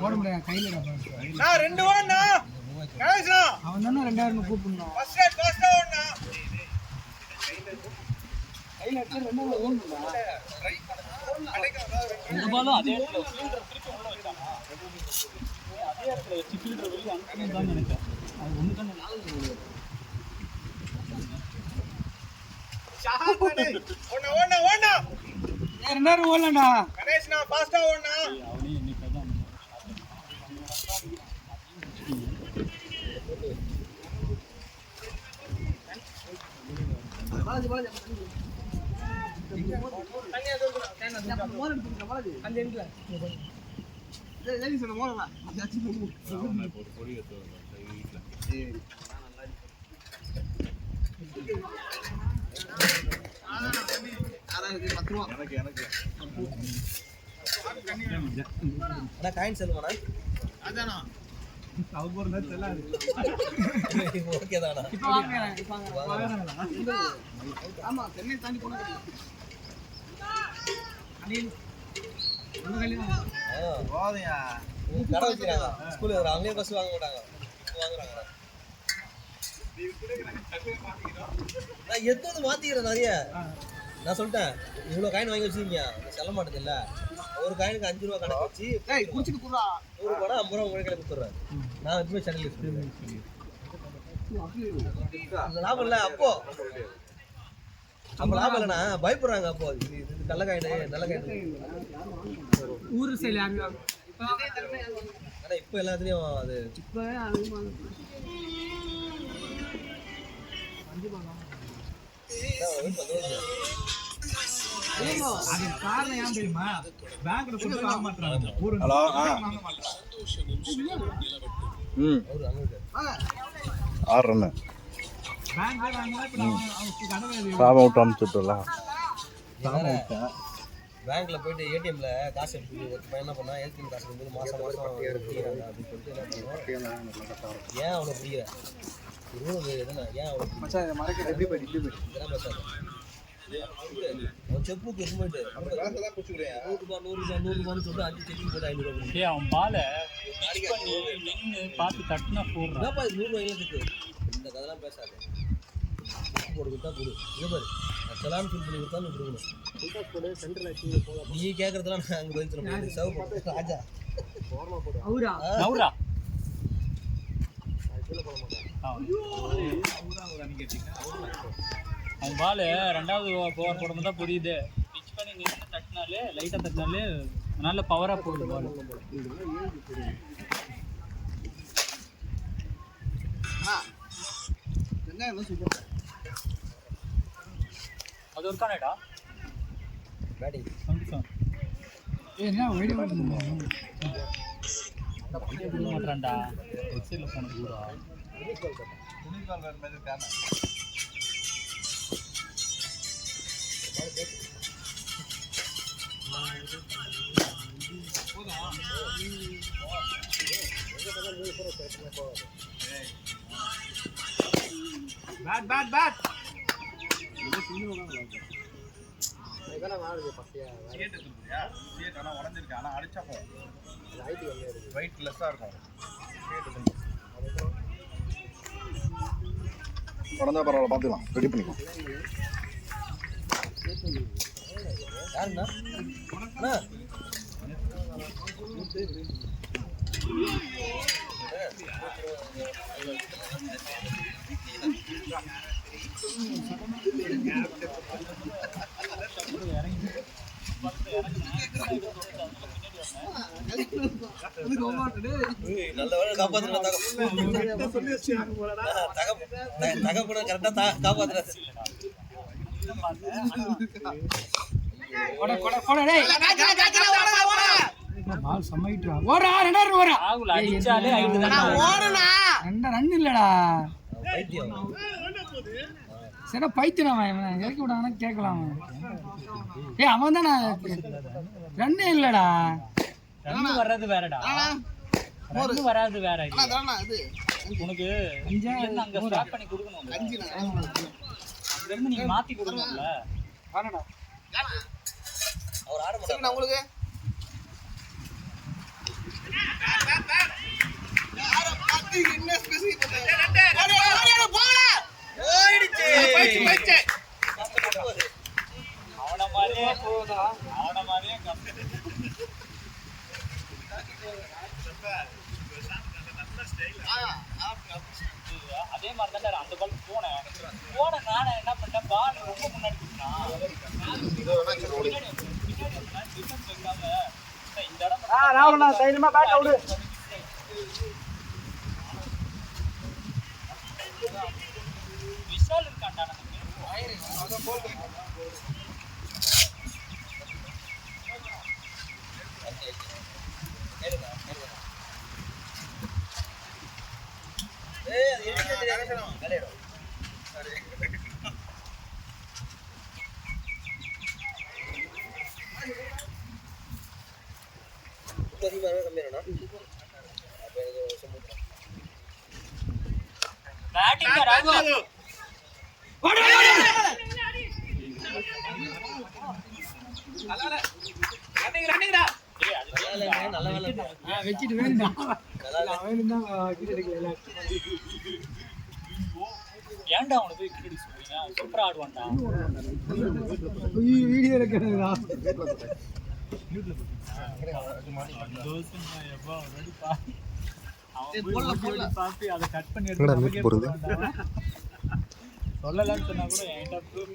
ஓட முடியாது கையில. அவன் தானே 2000 கூப்பிடணும். கையில எடுத்து 2000 ஓடணும்டா. இந்த பாலும் அதே இடத்துல திருப்பி உள்ள வச்சாங்க. அதே இடத்துல வச்சு ஃபில்டர் வெளியே அனுப்பணும் நினைச்சேன். அது ஒன்று தான் 2000 ஓடலடா. அவனே இன்னைக்கு தான் காயின் செல்வானா? அதானா அவங்க ஒரு நேரத்துல எல்லாம் ஓகே தானா இப்போ வாங்குறேன் இப்போ வாங்குறாங்களா? ஆமா சென்னை தாண்டி போனா அனில் உங்க கல்யாணம் போதையா கடை வச்சுக்கிறாங்க ஸ்கூல் அவங்களே பஸ் வாங்க மாட்டாங்க இப்போ வாங்குறாங்க நான் எடுத்து மாத்திக்கிறேன் நிறைய நான் சொல்லிட்டேன் இவ்வளோ காயின் வாங்கி வச்சிருக்கீங்க செல்ல மாட்டேது இல்லை ஒரு காயினுக்கு 5 ரூபா கணக்கு வச்சு குடிச்சிட்டு போறா 100 ரூபா 50 ரூபா உங்களை கையில் கொடுத்துட்றேன் நான் எப்பவுமே சேனல் லாபம் இல்லை அப்போ நம்ம லாபம் இல்லைண்ணா பயப்படுறாங்க அப்போ இது நல்ல காயின் நல்ல காயின் ஊர் சைடு யாரும் ஆனால் இப்போ எல்லாத்துலேயும் அது இப்போ அதிகமாக அது காரணம் ஏன் தெரியுமா? பேங்க்ல கொடுத்து வாங்க மாட்டாங்க. ஒரு வாங்க மாட்டாங்க. பேங்க்ல வாங்கினா இப்ப நான் அவனுக்கு கடமை பேங்க்ல போயிட்டு ஏடிஎம்ல காசு எடுத்து ஒரு பையன் என்ன பண்ணா ஏடிஎம் காசு வந்து மாசம் பிடிக்கிறாங்க அப்படின்னு சொல்லிட்டு என்ன பண்ணுவோம் ஏன் அவனை பிடிக்கிற எதுனா ஏன் அவனை மறக்க எப்படி போயிட்டு இதெல்லாம் பேசாத அவன் செப்புக்கு எடுத்து போயிட்டு 100 ரூபான்னு சொல்லிட்டு 5 செக்கிங் போட்டு 500 ரூபாய் அவன் பாலை நின்று பார்த்து தட்டுனா போடுறான். என்னப்பா இது 100 ரூபாய்க்கு இருக்கு இந்த கதெல்லாம் பேசாது போட்டு கொடுத்தா கொடு இது பாரு செலான் ஃபில் பண்ணி கொடுத்தா நீ கொடுக்கணும் நீ கேட்கறதெல்லாம் நான் அங்கே பதில் சொல்ல முடியாது சர்வ் போட்டு ராஜா அவரா நவுரா அவன் பால் 2வது ஓவர் போடும்போது தான் புரியுது. பிச் பண்ணி நின்று தட்டினாலே லைட்டாக தட்டினாலே நல்ல பவராக போகுது பால். அது ஒரு கானடா பேட்டிங் என்ன வீடியோ மாட்டான்டா எக்ஸைடில் போன தூரா பேட் உடனே பரவாயில்ல பார்த்துக்கலாம் ரெடி பண்ணிக்கலாம் யாருண்ணா அண்ணா நல்ல வேலை காப்பாத்துறேன் தகப்பட கரெக்டா காப்பாத்துறேன் பால் சமைட்டா ஓடா 2 ஓடா ஆகுல அடிச்சாலே ஹைட் தான் ஓடனா 2 ரன் இல்லடா பைத்தியம் சரி பைத்தியம் அவன் இறக்கி விடாங்கன்னா கேட்கலாம் ஏய் அவன் தானே ரன்னே இல்லடா ரன் வர்றது வேறடா ரன் வராது வேற உனக்கு என்ன அங்க ஸ்டார்ட் பண்ணி கொடுக்கணும் அங்க இருந்து நீங்க மாத்தி கொடுக்கணும்ல வாடா அவர் ஆட மாட்டாங்க உங்களுக்கு அவன மாதிரியே போதா அவன மாதிரியே அதே மாதிரி தான் அந்த பால் போன நானே என்ன பண்ணேன் பால் ரொம்ப முன்னாடி இந்த இடம் விஷால் இருக்காண்டா கம்மியா பேட்டிங் ராகு நல்ல வேலை வச்சுட்டு வேண்டாம் அவனும் தான் கிட்ட எடுக்கல. ஏன்டா அவனை போய் கிட்ட சொல்றீங்க? அவன் சூப்பரா ஆடுவான்டா. வீடியோ எடுக்கிறதா அதை கட் பண்ணி எடுத்து சொல்லலாம்னு சொன்னா கூட என்கிட்ட proof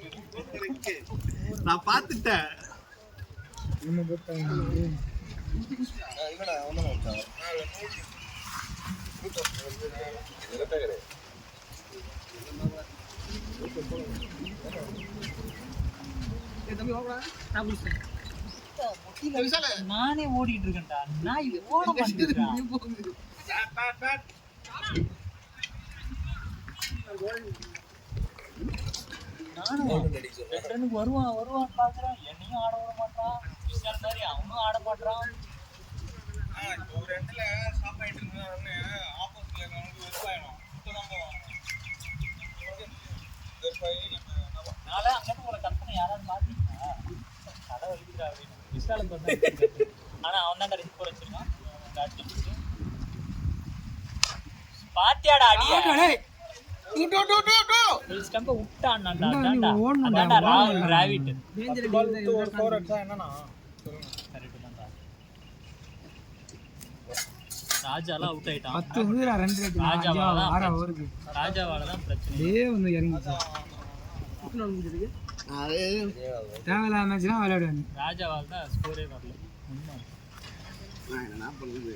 இருக்கு. நான் பார்த்துட்டேன். நானே ஓடிட்டு இருக்கேன்டா. நான் ஓட மாட்டேன். நானும் வருவான் பாக்குறேன். என்னையும் ஆட விட மாட்டான். விஷால் மாதிரி அவனும் ஆட மாட்டான். ஒரு இடத்துல ஸ்டாப் ஆயிட்டு இருந்தாருன்னு ஆப்போசிட்ல இருக்கவங்களுக்கு வெறுப்பாயிடும். நாளை அங்கிருந்து உங்களை கற்பனை யாராவது பாத்தீங்களா? கடை வலிக்கிறா அப்படின்னு விஷாலம் பார்த்தா. ஆனா அவன் தான் கடைசி போற வச்சிருக்கான். பாத்தியாடா அடியா ஸ்டம்ப விட்டான்டா. அதான்டா ராகுல் டிராவிட். ராஜாலாம் அவுட் ஆயிட்டான். 10 ரன் ரேட் ராஜாவால தான் பிரச்சனை. வந்து இறங்கிச்சு. தேவையில்லாத மேட்ச்லாம் விளையாடுவாங்க. ராஜாவால தான் ஸ்கோரே வரல. என்ன பண்ணுது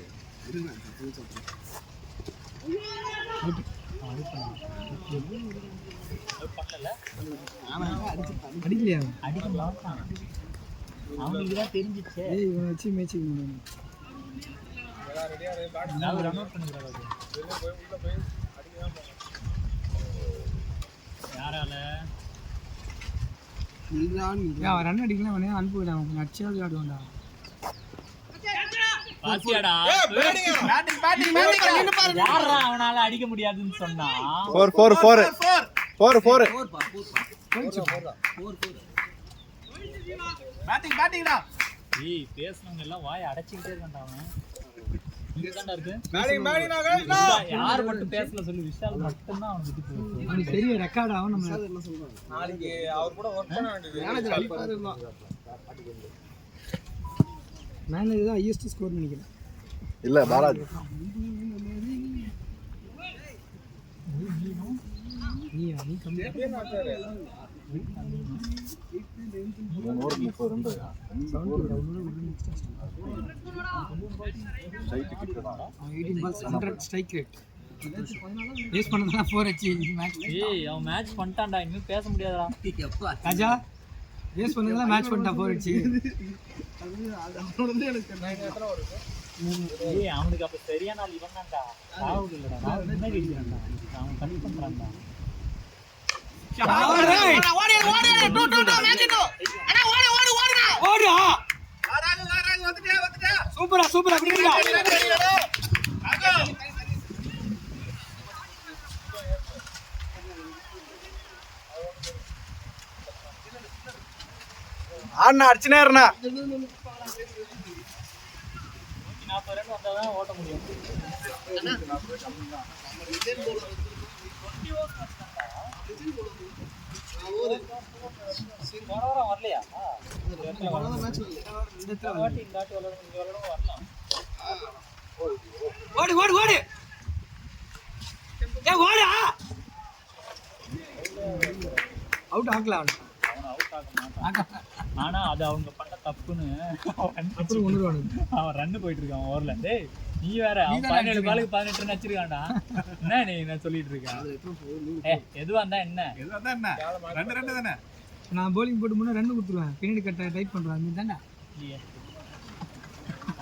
அடிக்கலையா? அவங்களுக்கு தான் தெரிஞ்சிச்சு. இவனை வச்சு மேட்சிங் யாரால அவன் ரன் அடிக்கலாம் அவனே அனுப்பிவிடான். நச்சாவது ஆடுவான்டா. பாத்தியாடா யாரா அவனால அடிக்க முடியாதுன்னு சொன்னா? 4 பேட்டிங்டா. ஏய் பேசுனவங்க எல்லாம் வாய் அடைச்சிக்கிட்டே இருக்கான்டா அவன். இங்கதான்டா இருக்கு. யார் மட்டும் பேசல சொல்லு. விஷால் மட்டும் தான் அவனுக்கு விட்டு போகுது. அவனுக்கு பெரிய ரெக்கார்ட் ஆகும். நம்ம நாளைக்கு அவர் கூட ஒர்க் பண்ண வேண்டியது. மேனேஜர் தான் ஹையஸ்ட் ஸ்கோர் நினைக்கிறேன். இல்ல பாலாஜி நீ கம்மி. 18 balls 100 ஸ்ட்ரைக் ரேட். பேஸ் பண்ணதா 4 மேட்ச். ஏய் அவன் மேட்ச் பண்ணிட்டான்டா. இன்னும் பேச முடியாதடா. ராஜா பேஸ் பண்ணதா மேட்ச் பண்ணிட்டா 4 ஏய் அவனுக்கு அப்ப சரியான ஆள் இவன் தான்டா. ராகுல் இல்லடா. ராகுல் என்ன கேக்குறான்டா? அவன் கட் பண்றான்டா. சூப்பரா சூப்பரா ஆனா அடிச்சுனே இருந்தா 40 ரன் வந்தாதான் ஓட்ட முடியும். வரலையா? ஓடு ஓடு ஓடு ஓடா. அவுட் ஆகலாம். ஆனா அது அவங்க பண்ண தப்புன்னு அவன் ரன்னு போயிட்டு இருக்கான் ஓவர்ல. டேய் நீ வேற 17 பாலுக்கு 18 ரன் வச்சிருக்கான்டா. என்ன நீ என்ன சொல்லிட்டு இருக்க? எதுவா இருந்தா என்ன? ரெண்டு தானே. நான் போலிங் போட்டு முன்னா ரன் கொடுத்துருவேன். பின்னாடி கட்ட டைப் பண்றேன். நீ தானே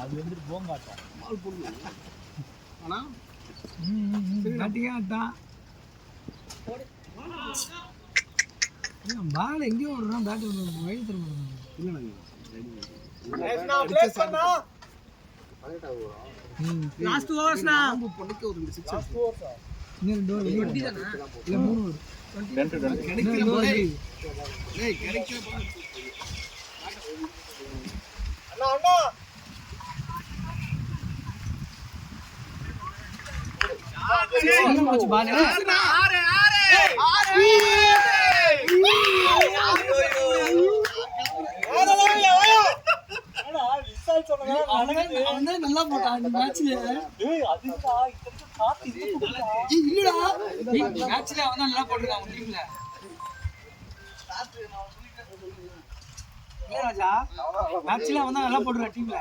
அது வந்துட்டு போங்காட்டா. ஆனா பேட்டிங்கா அதான் பால் எங்கேயோ விடுறான். பேட் வழி தர லாஸ்ட் ஓவர்ஸ்னா பொண்ணுக்கு ஒரு 2 6 இன்னும் 2 ஓவர் 20 தானா இல்ல 3 ஓவர் 2 கிடைக்கிற போதே டேய் கிடைக்கிற போதே அண்ணா அண்ணா போச்சு பால் அவன் நல்லா போட்டான் இந்த மேட்ச்ல இல்லடா மேட்ச்ல அவன் நல்லா போட்டுருக்கான் அவன் டீம்ல இல்ல ராஜா மேட்ச்ல அவன் நல்லா போட்டுருக்கான் டீம்ல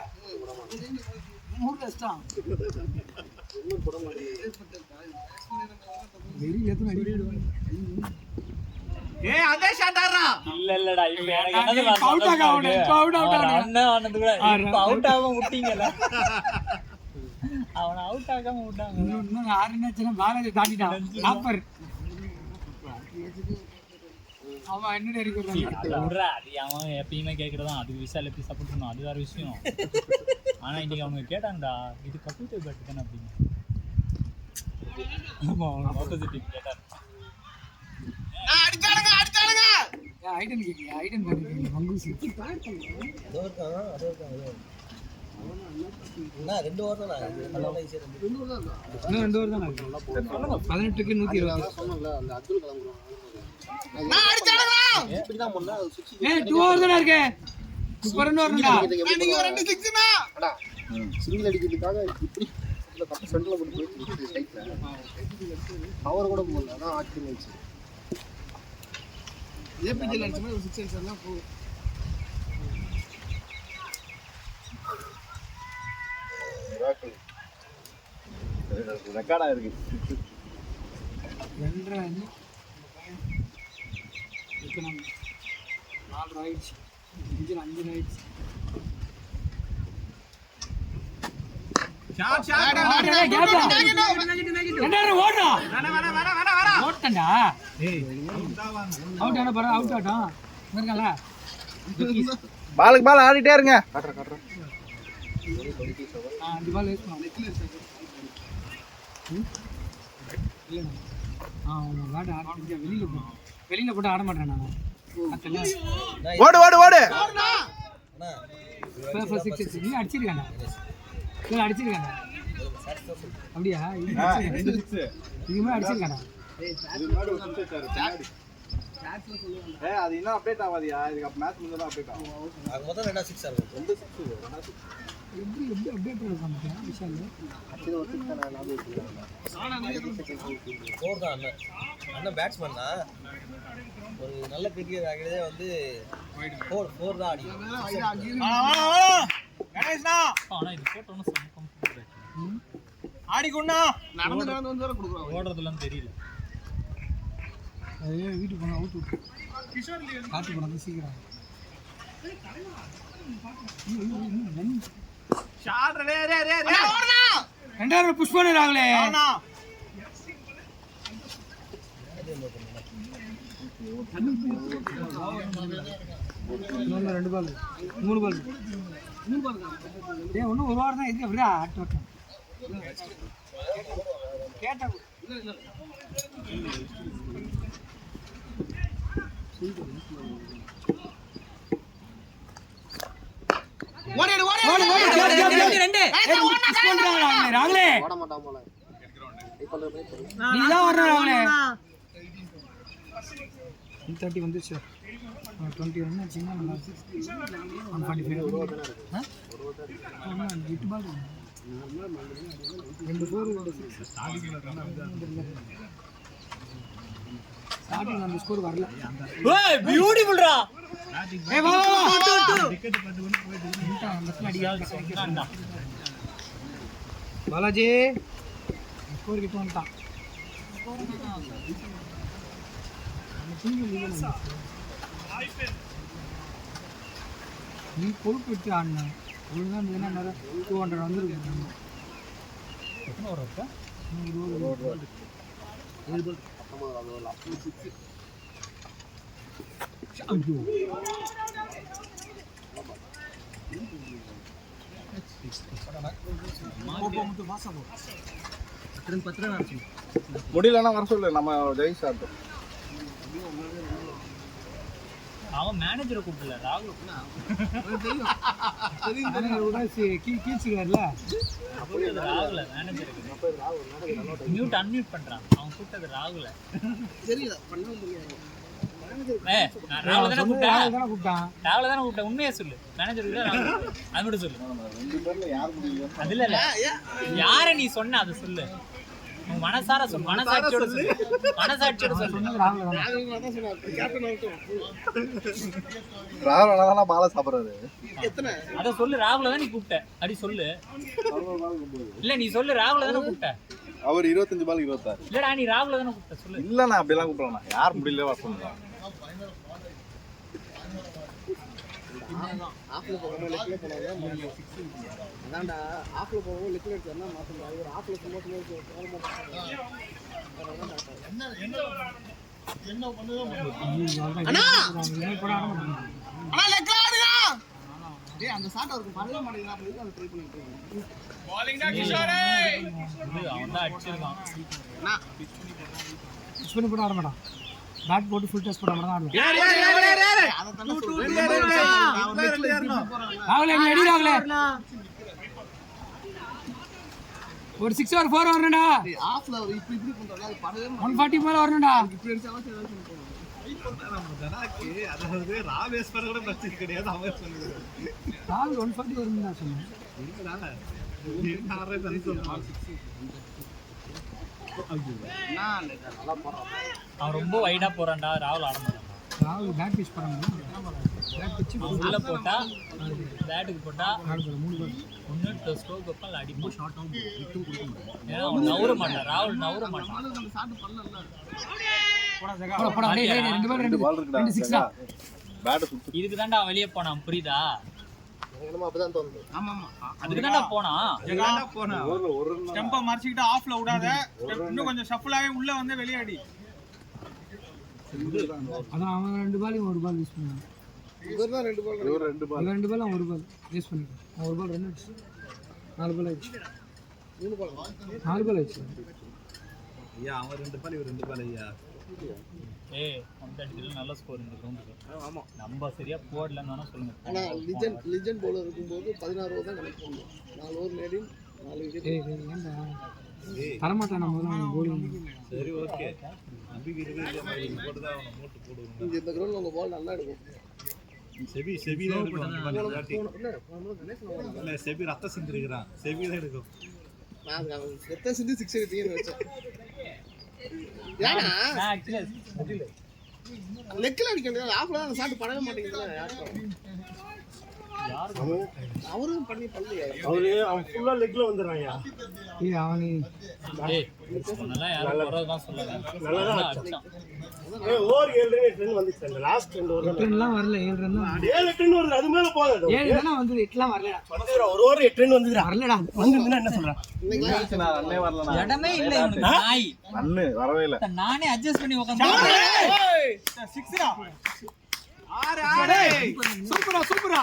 மூணு கஷ்டம் வெரி ஏத்துன அடிடுவான் ஏய் அதே ஷாட் ஆறா இல்லடா இப்ப எனக்கு என்னது அவுட் ஆகணும் அவுட் அண்ணன் ஆனது கூட இப்ப அவுட் ஆகாம விட்டீங்கல அவன அவுட் ஆகாம விட்டாங்க இன்னும் யாரு மேட்ச்ல பாலாஜி தாண்டிட்டான் டாப்பர் அவன் என்ன அது அவன் எப்பயுமே கேட்கறதான் அதுக்கு விஷால் எப்படி சப்போர்ட் பண்ணும் அது வேற விஷயம் ஆனா இன்னைக்கு அவங்க கேட்டாங்கடா இது கம்ப்யூட்டர் பேட் தானே அப்படின்னு ஆமா அவன் ஆப்போசிட் டீம் கேட்டாங்க ஐடன் கேட்கல ஐடன் பண்ணிருக்கீங்க மங்கூசி அதோ இருக்கான் என்ன 2 ஓவர் தான் நல்லா ஈஸியா இன்னும் 2 ஓவர் தான் இருக்கு 18க்கு 120 சொன்னல அந்த அப்துல் கலாம் இப்படிதான் பண்ணா 6 ஏய் 2 ஓவர் தான் இருக்கு சூப்பர் ரன் வரணும்டா நீங்க 2 6னா அடா சிங்கிள் அடிக்கிறதுக்காக இப்படி இந்த பக்கம் சென்டர்ல போட்டு போயிட்டு ஸ்ட்ரைக்ல பவர் கூட போடல அதான் ஆச்சரியம் ஆச்சு ஏபிஜில அடிச்சா ஒரு 6 அடிச்சா போ ரெக்கார்டா இருக்கு 2 ரன் இக்கனம் 4 ரைட்ஸ் 5 ரைட்ஸ் ஷாட் ஷாட் ஓடுடா வர ஓட்டண்டா ஏய் அவுட் ஆன பாரு அவுட் ஆட்டம் இருக்கல பாலுக்கு பால் ஆடிட்டே இருங்க இந்த பால் வேஸ்ட் விளாட ஆட வெளியில போட்டு ஆட மாட்டேன் நான் ஓடு ஓடு ஓடு நீ அடிச்சிருக்கேன்டா அடிச்சிருக்கேன்டா அப்படியா இதுமே அடிச்சிருக்கேன்டா ஏய் அது இன்னும் அப்டேட் ஆகாதியா இதுக்கு அப்ப மேட்ச் முடிஞ்சா அப்டேட் ஆகும் அது மொத்தம் 2 6 ஆகும் 2 6 எப்படி அப்டேட் பண்ண மாட்டேன் விஷால் இது ஒரு 6 நான் லாபம் ஃபோர் தான் அண்ணன் பேட்ஸ்மேன் தான் ஒரு நல்ல கிரிக்கெட் ஆகிறதே வந்து ஃபோர் தான் அடிக்கும் ஆனா இது போட்டோன்னு செம்ம கம்ஃபர்டபிள் ஆடிக்குண்ணா நடந்து வந்து வர கொடுக்குறாங்க ஓடுறதுலாம் தெரியல அது வீட்டுக்கு போனால் அவுட் விட்டு காற்று போனது சீக்கிரம் ஷாட் ரே ரே ரே ரே 2000 புஷ் பண்ணிடுறாங்களே இன்னொன்று 2 பால் 3 பால் ஏன் ஒன்றும் ஒரு வாரம் தான் இருக்கு அப்படியே ஆட்டு வட்டம் கேட்டா ராகுலே ஓட மாட்டான் போல நீதான் வரணும் ராகுலே 30 வந்துச்சு 21 ஆச்சுன்னா 145 8 பால் 2 4 ஸ்டார்டிங் அந்த ஸ்கோர் வரல ஏய் பியூட்டிஃபுல்டா ஏய் வா டிக்கெட் பார்த்து கொண்டு போயிட்டு பாலாஜி ஸ்கோர் கிட்ட வந்துட்டான் நீ பொறுப்பு விட்டு ஆடின ஒழுங்காக இருந்ததுன்னா நேரம் 200 வந்துருக்கு எத்தனை ஓவர் இருக்கா 20 ஐயோ முடியலன்னா வர சொல்லு, நம்ம ஜெய் சார். அவன் மேனேஜரை கூப்பிடல, ராகுல் கீழ்ச்சிருவார்ல ராகுல மேனேஜருக்கு மியூட் அன்மியூட் பண்றான். அவன் கூப்பிட்டது ராகுல. நான் ராகுல தானே கூப்பிட்டேன். ராகுல தானே கூப்பிட்டேன். உண்மையா சொல்லு. மேனேஜர் அது மட்டும் சொல்லு. அது இல்ல யார நீ சொன்ன அதை சொல்லு. உன் மனசார சொல்லு. மனசாட்சியோட சொல்லு. மனசாட்சியோட சொல்லு. ராகுல பாலை சாப்பிட்றாரு. அத சொல்லு. ராகுல தான் நீ கூப்பிட்ட அப்படி சொல்லு. இல்ல நீ சொல்லு. ராகுல தானே கூப்பிட்ட. அவர் 25 பால் 26. இல்லடா நீ ராகுல தானே கூப்பிட்ட சொல்லு. இல்லண்ணா அப்படிலாம் கூப்பிடலாம். யார் முடியல வர சொல்லுங்க. ஆஃப்ல போகும்போது லெக்கில் போனாதான் முடியும். அதான்டா ஆஃப்ல போகும்போது லெக்கில் எடுத்தாருன்னா மாற்றா இவர் ஆஃப்ல போகும்போது அந்த சாட்டை அவருக்கு பண்ணவே மாட்டேங்குது. அதை ட்ரை பண்ணிட்டு அவன் தான் அடிச்சிருக்கான். பண்ணி போட ஆரம்பிட்டான். பேட் போட்டு ஃபுல் டெஸ்ட் பண்ண மாதிரி தான் ஆடுவோம். ஒரு 6 or 4 வரணும்டா. ஆஃப்ல இப்படி இப்படி பண்றாங்க. அது படவே 140 மேல வரணும்டா. இப்படி அடிச்சாலும் அதாவது ராமேஸ்வரம் கூட பிரச்சனை கிடையாது. அவன் சொல்லுது ராகுல் 140 வரும்னு நான் சொன்னேன். அவன் ரொம்ப வைடா போறான்டா. ராகுல் ஆட மாட்டான். ராகுல் பேட் பிச் பண்ணாங்க. பேட் பிச் உள்ள போட்டா பேட்டுக்கு போட்டா 3 பால் ஒன்னு ஸ்ட்ரோக் வைப்பான். அடிப்போம். ஷார்ட் ஆகும். விட்டும் கொடுக்க மாட்டான். ஏன்னா அவன் நவுற மாட்டான். ராகுல் நவுற மாட்டான். அந்த சாட்டு பண்ணல. போடா டேய் 2 பால் இருக்குடா. 6 தான். பேட் சுத்து. இதுக்கு தான்டா வெளிய போனான். புரியுதா? என்னமோ அப்பதான் தோணுது. ஆமா ஆமா. அதுக்கு தான்டா போனான். ஒரு ஸ்டெம்ப மறிச்சிட்டு ஆஃப்ல விடாத. இன்னும் கொஞ்சம் ஷஃபிள் ஆகி உள்ள வந்து வெளியாடி. அதான் அவன் 2 பால் 1 பால் யூஸ் பண்ணான். இவர் தான் 2 பால். இவர் 2 பால். 2 பால் 1 பால் யூஸ் பண்ணிட்டான். 1 பால் ரன் அடிச்சு 4 பால் ஆயிடுச்சு. 3 பால். 4 பால் ஆயிடுச்சு. ஐயா அவன் 2 பால் இவர் 2 பால் ஐயா. ஏய் அந்த அடிச்சல நல்ல ஸ்கோர் இந்த ரவுண்டுக்கு. ஆமா. நம்ம சரியா போடலன்னு வேணா சொல்லுங்க. ஆனா லிஜெண்ட் பவுலர் இருக்கும்போது 16 ஓவர் தான் கணக்கு பண்ணணும். 4 ஓவர் நேடி 4 விக்கெட். ஏன்டா தரமாட்டான் நம்ம போலிங். சரி ஓகே. நம்பிக்கை இருக்கு. போடுதா அவன மூட்டு போடுங்க. இந்த கிரவுண்ட்ல உங்க பால் நல்லா எடுக்கும். செபி தான் எடுக்கும். இல்ல செபி ரத்த சிந்திருக்கான். செபி தான் எடுக்கும். நான் எத்தனை சிந்து 6 எடுத்தீங்கன்னு வெச்சேன். ஏனா நான் ஆக்சுவலி லெக்ல அடிக்கணும். ஆஃப்ல அந்த சாட் பண்ணவே மாட்டேங்குதுல யாரும். அவரும் பண்ணி பண்ணலையா? அவன் ஃபுல்லா லெக்ல வந்துறான்யா. ஏய் அவனே ஏய் நல்லா யாரும் வரதான் சொல்லுங்க. நல்லா அடிச்சான். ஓவர் 7 ரன் வந்துச்சு. அந்த லாஸ்ட் 2 ஓவர் ரன்லாம் வரல. 7 ரன் தான். 7 ரன் வருது. அது மேல போகுது. 7 ரன் வந்து 8லாம் வரலடா. ஒரு ஓவர் 8 ரன் வந்துடா. வரலடா. வந்துதுன்னா என்ன சொல்றா? இன்னைக்கு நான் அண்ணே வரலண்ணா. இடமே இல்ல இவனுக்கு. நாய் அண்ணே வரவே இல்ல. நானே அட்ஜஸ்ட் பண்ணி உட்கார்ந்து. சிக்ஸ்ரா. சூப்பரா சூப்பரா.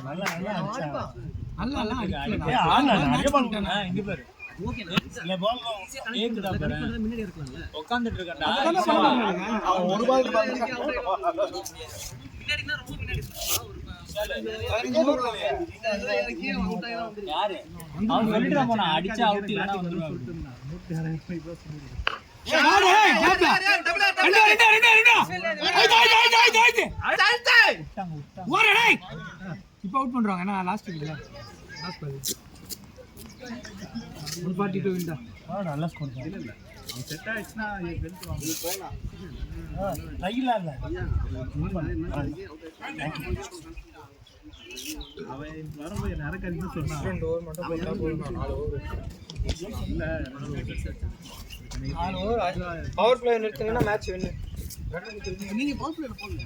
நல்லா அடிச்சா. நல்லா அடிக்கல. ஏய் ஆனா நிறைய பண்ணிட்டானே. இங்க பாரு. ஓகே இந்த பால் ஏக்குடா பாரு. முன்னாடி இருக்கலாம்ல. உட்கார்ந்துட்டு இருக்கடா. அவன் 1 பால் முன்னாடினா ரொம்ப முன்னாடி. யாரு? அவன் சொல்லிட்டு போனா அடிச்சா அவுட் இல்லனா வந்துருவான். இப்ப அவுட் பண்றாங்க. ஏன்னா லாஸ்ட் இல்ல. லாஸ்ட் பால் 142 வின்டா. நல்ல ஸ்கோர் தான். இல்ல அவன் செட் ஆயிடுச்சுனா பெல்ட் வாங்க. ரையில இல்ல. அவன் வரும்போது நரக்கறின்னு சொன்னான். 2 ஓவர் மட்டும் போட்டா போதும். 4 ஓவர் இல்ல 4 ஓவர் பவர் பிளே நிறுத்துங்கன்னா மேட்ச் வின். நீங்க பவர் பிளேல போடுங்க.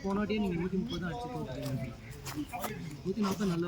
போன வாட்டியே நீங்க 130 தான் அடிச்சு 140 நல்ல